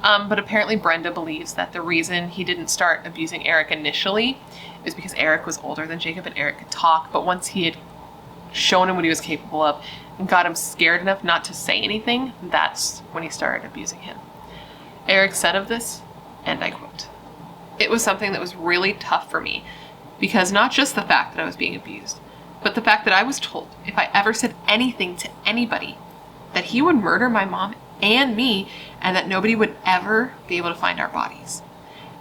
But apparently Brenda believes that the reason he didn't start abusing Eric initially is because Eric was older than Jacob and Eric could talk, but once he had shown him what he was capable of and got him scared enough not to say anything, that's when he started abusing him. Eric said of this, and I quote, "It was something that was really tough for me, because not just the fact that I was being abused, but the fact that I was told if I ever said anything to anybody, that he would murder my mom and me, and that nobody would ever be able to find our bodies.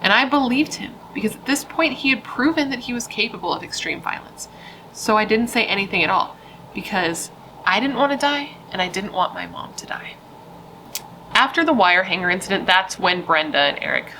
And I believed him, because at this point he had proven that he was capable of extreme violence. So I didn't say anything at all, because I didn't want to die, and I didn't want my mom to die." After the wire hanger incident, that's when Brenda and Eric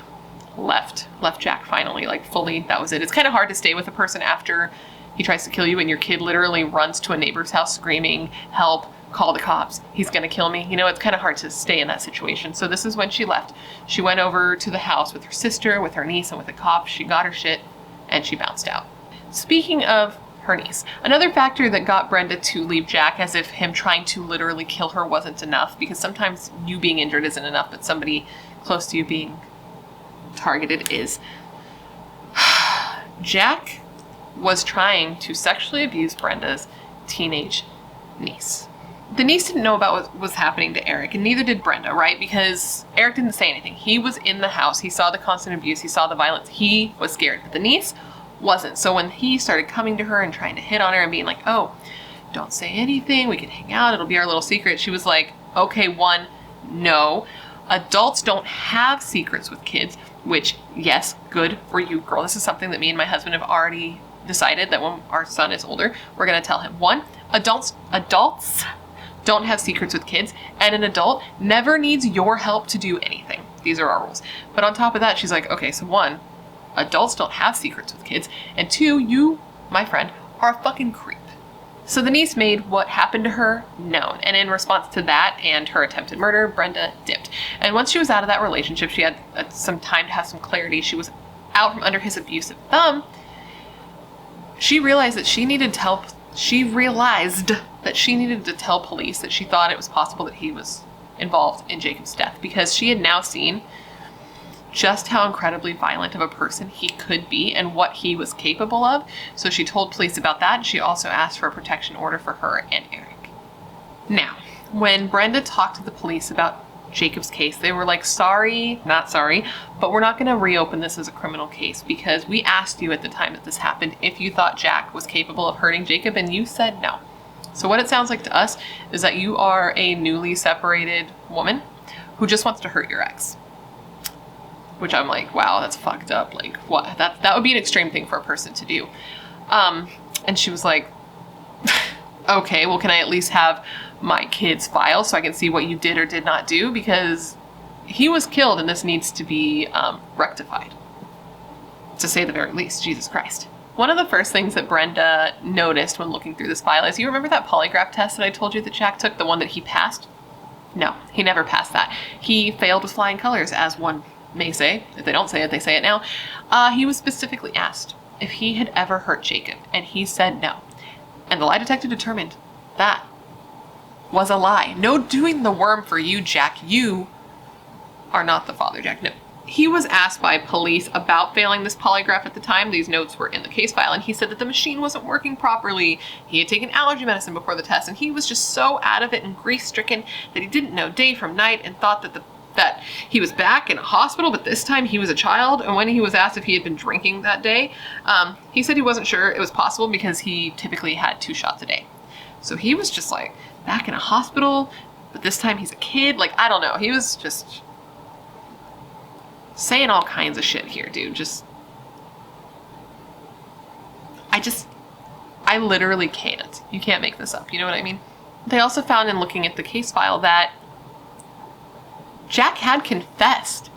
left Jack finally, like fully. That was it. It's kind of hard to stay with a person after he tries to kill you and your kid literally runs to a neighbor's house screaming, "Help, call the cops, he's gonna kill me." You know, it's kind of hard to stay in that situation. So this is when she left. She went over to the house with her sister, with her niece, and with the cops. She got her shit, and she bounced out. Speaking of her niece, another factor that got Brenda to leave Jack, as if him trying to literally kill her wasn't enough, because sometimes you being injured isn't enough, but somebody close to you being targeted is Jack was trying to sexually abuse Brenda's teenage niece. The niece didn't know about what was happening to Eric, and neither did Brenda, right? Because Eric didn't say anything. He was in the house. He saw the constant abuse. He saw the violence. He was scared, but the niece wasn't. So when he started coming to her and trying to hit on her and being like, oh, don't say anything. We can hang out. It'll be our little secret. She was like, okay, one, no. Adults don't have secrets with kids, which, yes, good for you, girl. This is something that me and my husband have already decided that when our son is older, we're going to tell him. One, adults don't have secrets with kids, and an adult never needs your help to do anything. These are our rules. But on top of that, she's like, okay, so one, adults don't have secrets with kids, and two, you, my friend, are a fucking creep. So the niece made what happened to her known, and in response to that and her attempted murder, Brenda dipped. And once she was out of that relationship, she had some time to have some clarity. She was out from under his abusive thumb. She realized that she needed to tell police that she thought it was possible that he was involved in Jacob's death, because she had now seen just how incredibly violent of a person he could be and what he was capable of. So she told police about that, and she also asked for a protection order for her and Eric. Now, when Brenda talked to the police about Jacob's case, they were like, sorry, not sorry, but we're not going to reopen this as a criminal case because we asked you at the time that this happened if you thought Jack was capable of hurting Jacob, and you said no. So what it sounds like to us is that you are a newly separated woman who just wants to hurt your ex. Which I'm like, wow, that's fucked up. Like, what? That would be an extreme thing for a person to do. And she was like, okay, well, can I at least have my kid's file so I can see what you did or did not do? Because he was killed and this needs to be rectified. To say the very least, Jesus Christ. One of the first things that Brenda noticed when looking through this file is, you remember that polygraph test that I told you that Jack took, the one that he passed? No, he never passed that. He failed with flying colors, as one may say. If they don't say it, they say it now. He was specifically asked if he had ever hurt Jacob, and he said no. And the lie detector determined that was a lie. No doing the worm for you, Jack. You are not the father, Jack. No. He was asked by police about failing this polygraph at the time. These notes were in the case file, and he said that the machine wasn't working properly. He had taken allergy medicine before the test, and he was just so out of it and grief-stricken that he didn't know day from night and thought that he was back in a hospital, but this time he was a child. And when he was asked if he had been drinking that day, he said he wasn't sure it was possible because he typically had 2 shots a day. So he was just like back in a hospital, but this time he's a kid. Like, I don't know. He was just saying all kinds of shit here, dude. I literally can't. You can't make this up. You know what I mean? They also found in looking at the case file that Jack had confessed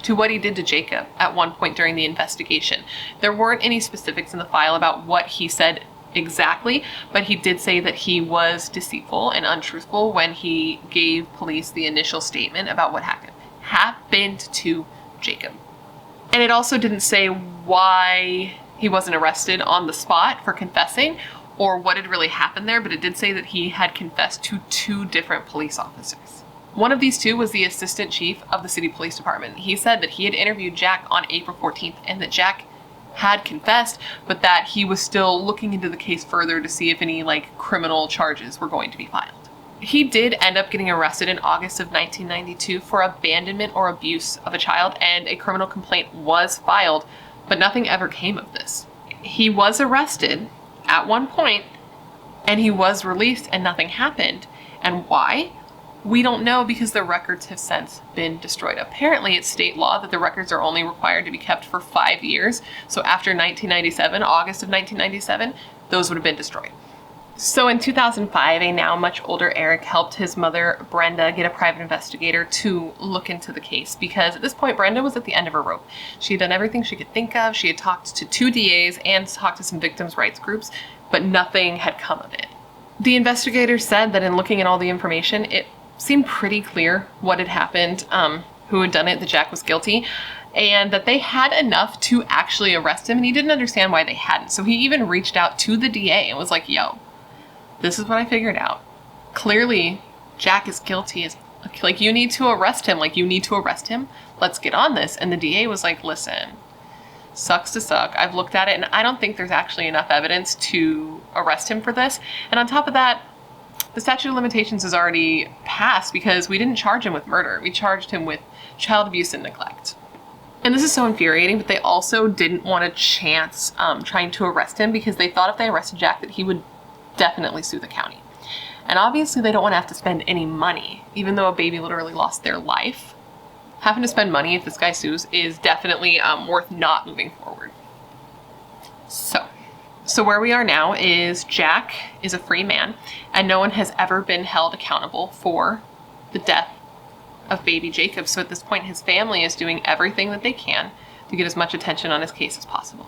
to what he did to Jacob at one point during the investigation. There weren't any specifics in the file about what he said exactly, but he did say that he was deceitful and untruthful when he gave police the initial statement about what happened to Jacob. And it also didn't say why he wasn't arrested on the spot for confessing or what had really happened there, but it did say that he had confessed to 2 different police officers. One of these 2 was the assistant chief of the city police department. He said that he had interviewed Jack on April 14th and that Jack had confessed, but that he was still looking into the case further to see if any criminal charges were going to be filed. He did end up getting arrested in August of 1992 for abandonment or abuse of a child, and a criminal complaint was filed, but nothing ever came of this. He was arrested at one point, and he was released, and nothing happened. And why? We don't know, because the records have since been destroyed. Apparently, it's state law that the records are only required to be kept for 5 years. So after 1997, August of 1997, those would have been destroyed. So in 2005, a now much older Eric helped his mother, Brenda, get a private investigator to look into the case, because at this point, Brenda was at the end of her rope. She had done everything she could think of. She had talked to 2 DAs and talked to some victims' rights groups, but nothing had come of it. The investigator said that in looking at all the information, it seemed pretty clear what had happened, who had done it, that Jack was guilty, and that they had enough to actually arrest him, and he didn't understand why they hadn't. So he even reached out to the DA and was like, yo, this is what I figured out. Clearly, Jack is guilty as Like, you need to arrest him. Like, you need to arrest him. Let's get on this. And the DA was like, listen, sucks to suck. I've looked at it, and I don't think there's actually enough evidence to arrest him for this. And on top of that, the statute of limitations is already passed because we didn't charge him with murder. We charged him with child abuse and neglect. And this is so infuriating, but they also didn't want a chance trying to arrest him because they thought if they arrested Jack that he would definitely sue the county. And obviously they don't want to have to spend any money, even though a baby literally lost their life. Having to spend money if this guy sues is definitely worth not moving forward. So where we are now is Jack is a free man, and no one has ever been held accountable for the death of baby Jacob. So at this point, his family is doing everything that they can to get as much attention on his case as possible.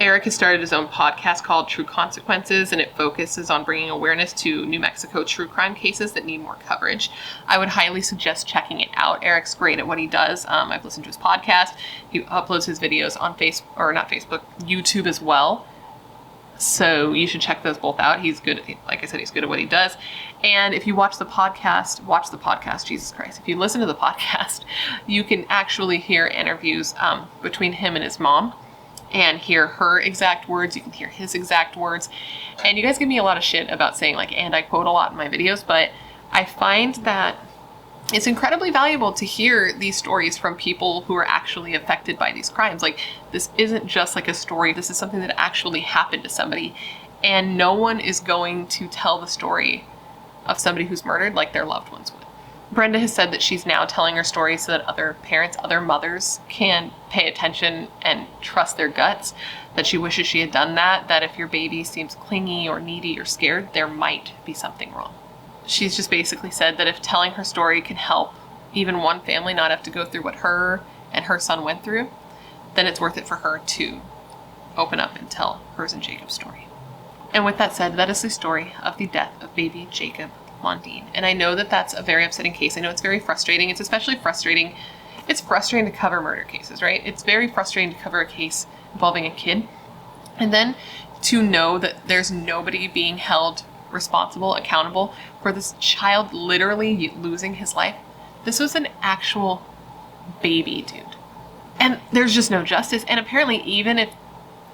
Eric has started his own podcast called True Consequences, and it focuses on bringing awareness to New Mexico true crime cases that need more coverage. I would highly suggest checking it out. Eric's great at what he does. I've listened to his podcast. He uploads his videos on YouTube as well. So you should check those both out. He's good. Like I said, he's good at what he does. And if you watch the podcast, Jesus Christ. If you listen to the podcast, you can actually hear interviews between him and his mom and hear her exact words. You can hear his exact words. And you guys give me a lot of shit about saying like, and I quote a lot in my videos, but I find that it's incredibly valuable to hear these stories from people who are actually affected by these crimes. Like, this isn't just like a story. This is something that actually happened to somebody. And no one is going to tell the story of somebody who's murdered like their loved ones would. Brenda has said that she's now telling her story so that other parents, other mothers can pay attention and trust their guts, that she wishes she had done that, that if your baby seems clingy or needy or scared, there might be something wrong. She's just basically said that if telling her story can help even one family not have to go through what her and her son went through, then it's worth it for her to open up and tell hers and Jacob's story. And with that said, that is the story of the death of baby Jacob Landin. And I know that that's a very upsetting case. I know it's very frustrating. It's especially frustrating. It's frustrating to cover murder cases, right? It's very frustrating to cover a case involving a kid. And then to know that there's nobody being held responsible, accountable for this child literally losing his life. This was an actual baby, dude. And there's just no justice. And apparently, even if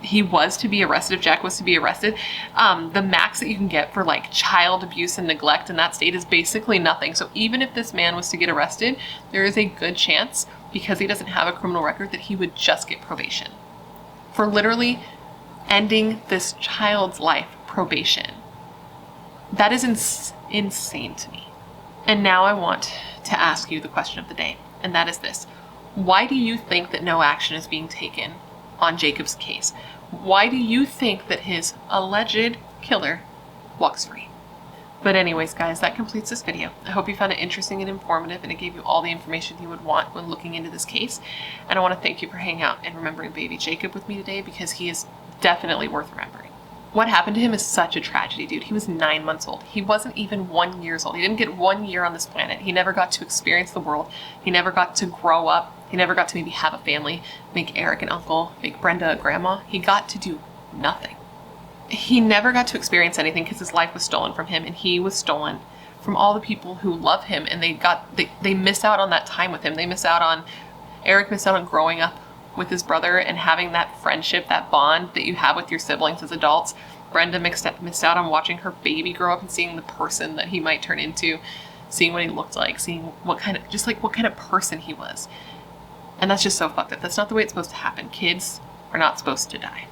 he was to be arrested, if Jack was to be arrested, the max that you can get for like child abuse and neglect in that state is basically nothing. So even if this man was to get arrested, there is a good chance, because he doesn't have a criminal record, that he would just get probation. For literally ending this child's life, probation. That is insane to me. And now I want to ask you the question of the day, and that is this. Why do you think that no action is being taken on Jacob's case? Why do you think that his alleged killer walks free? But anyways, guys, that completes this video. I hope you found it interesting and informative, and it gave you all the information you would want when looking into this case. And I want to thank you for hanging out and remembering baby Jacob with me today, because he is definitely worth remembering. What happened to him is such a tragedy, dude. He was 9 months old. He wasn't even 1 year old. He didn't get 1 year on this planet. He never got to experience the world. He never got to grow up. He never got to maybe have a family, make Eric an uncle, make Brenda a grandma. He got to do nothing. He never got to experience anything because his life was stolen from him, and he was stolen from all the people who love him, and they missed out on that time with him. Eric missed out on growing up with his brother and having that friendship, that bond that you have with your siblings as adults. Brenda missed out on watching her baby grow up and seeing the person that he might turn into, seeing what he looked like, seeing what kind of person he was. And that's just so fucked up. That's not the way it's supposed to happen. Kids are not supposed to die.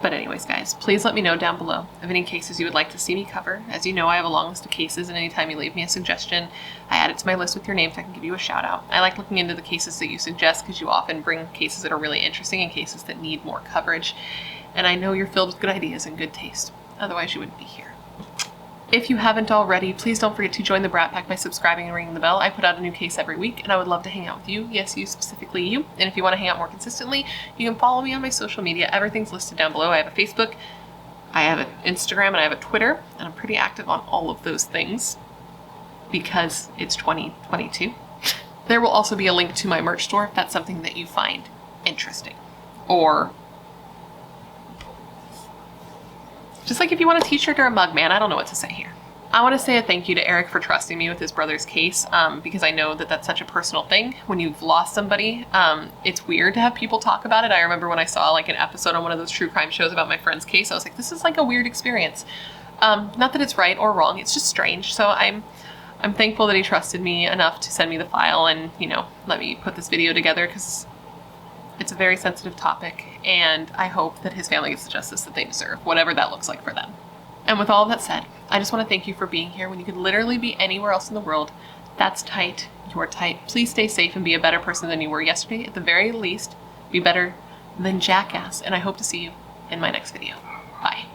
But anyways, guys, please let me know down below of any cases you would like to see me cover. As you know, I have a long list of cases, and anytime you leave me a suggestion, I add it to my list with your name so I can give you a shout out. I like looking into the cases that you suggest because you often bring cases that are really interesting and cases that need more coverage. And I know you're filled with good ideas and good taste. Otherwise, you wouldn't be here. If you haven't already, please don't forget to join the Brat Pack by subscribing and ringing the bell. I put out a new case every week, and I would love to hang out with you. Yes, you, specifically you. And if you want to hang out more consistently, you can follow me on my social media. Everything's listed down below. I have a Facebook, I have an Instagram, and I have a Twitter, and I'm pretty active on all of those things because it's 2022. There will also be a link to my merch store if that's something that you find interesting. Or just like if you want a t-shirt or a mug, man, I don't know what to say here. I want to say a thank you to Eric for trusting me with his brother's case, because I know that that's such a personal thing. When you've lost somebody, it's weird to have people talk about it. I remember when I saw like an episode on one of those true crime shows about my friend's case, I was like, this is like a weird experience. Not that it's right or wrong, it's just strange. So I'm thankful that he trusted me enough to send me the file and, you know, let me put this video together, because it's a very sensitive topic, and I hope that his family gets the justice that they deserve, whatever that looks like for them. And with all of that said, I just want to thank you for being here when you could literally be anywhere else in the world. That's tight. You're tight. Please stay safe and be a better person than you were yesterday. At the very least, be better than Jackass. And I hope to see you in my next video. Bye.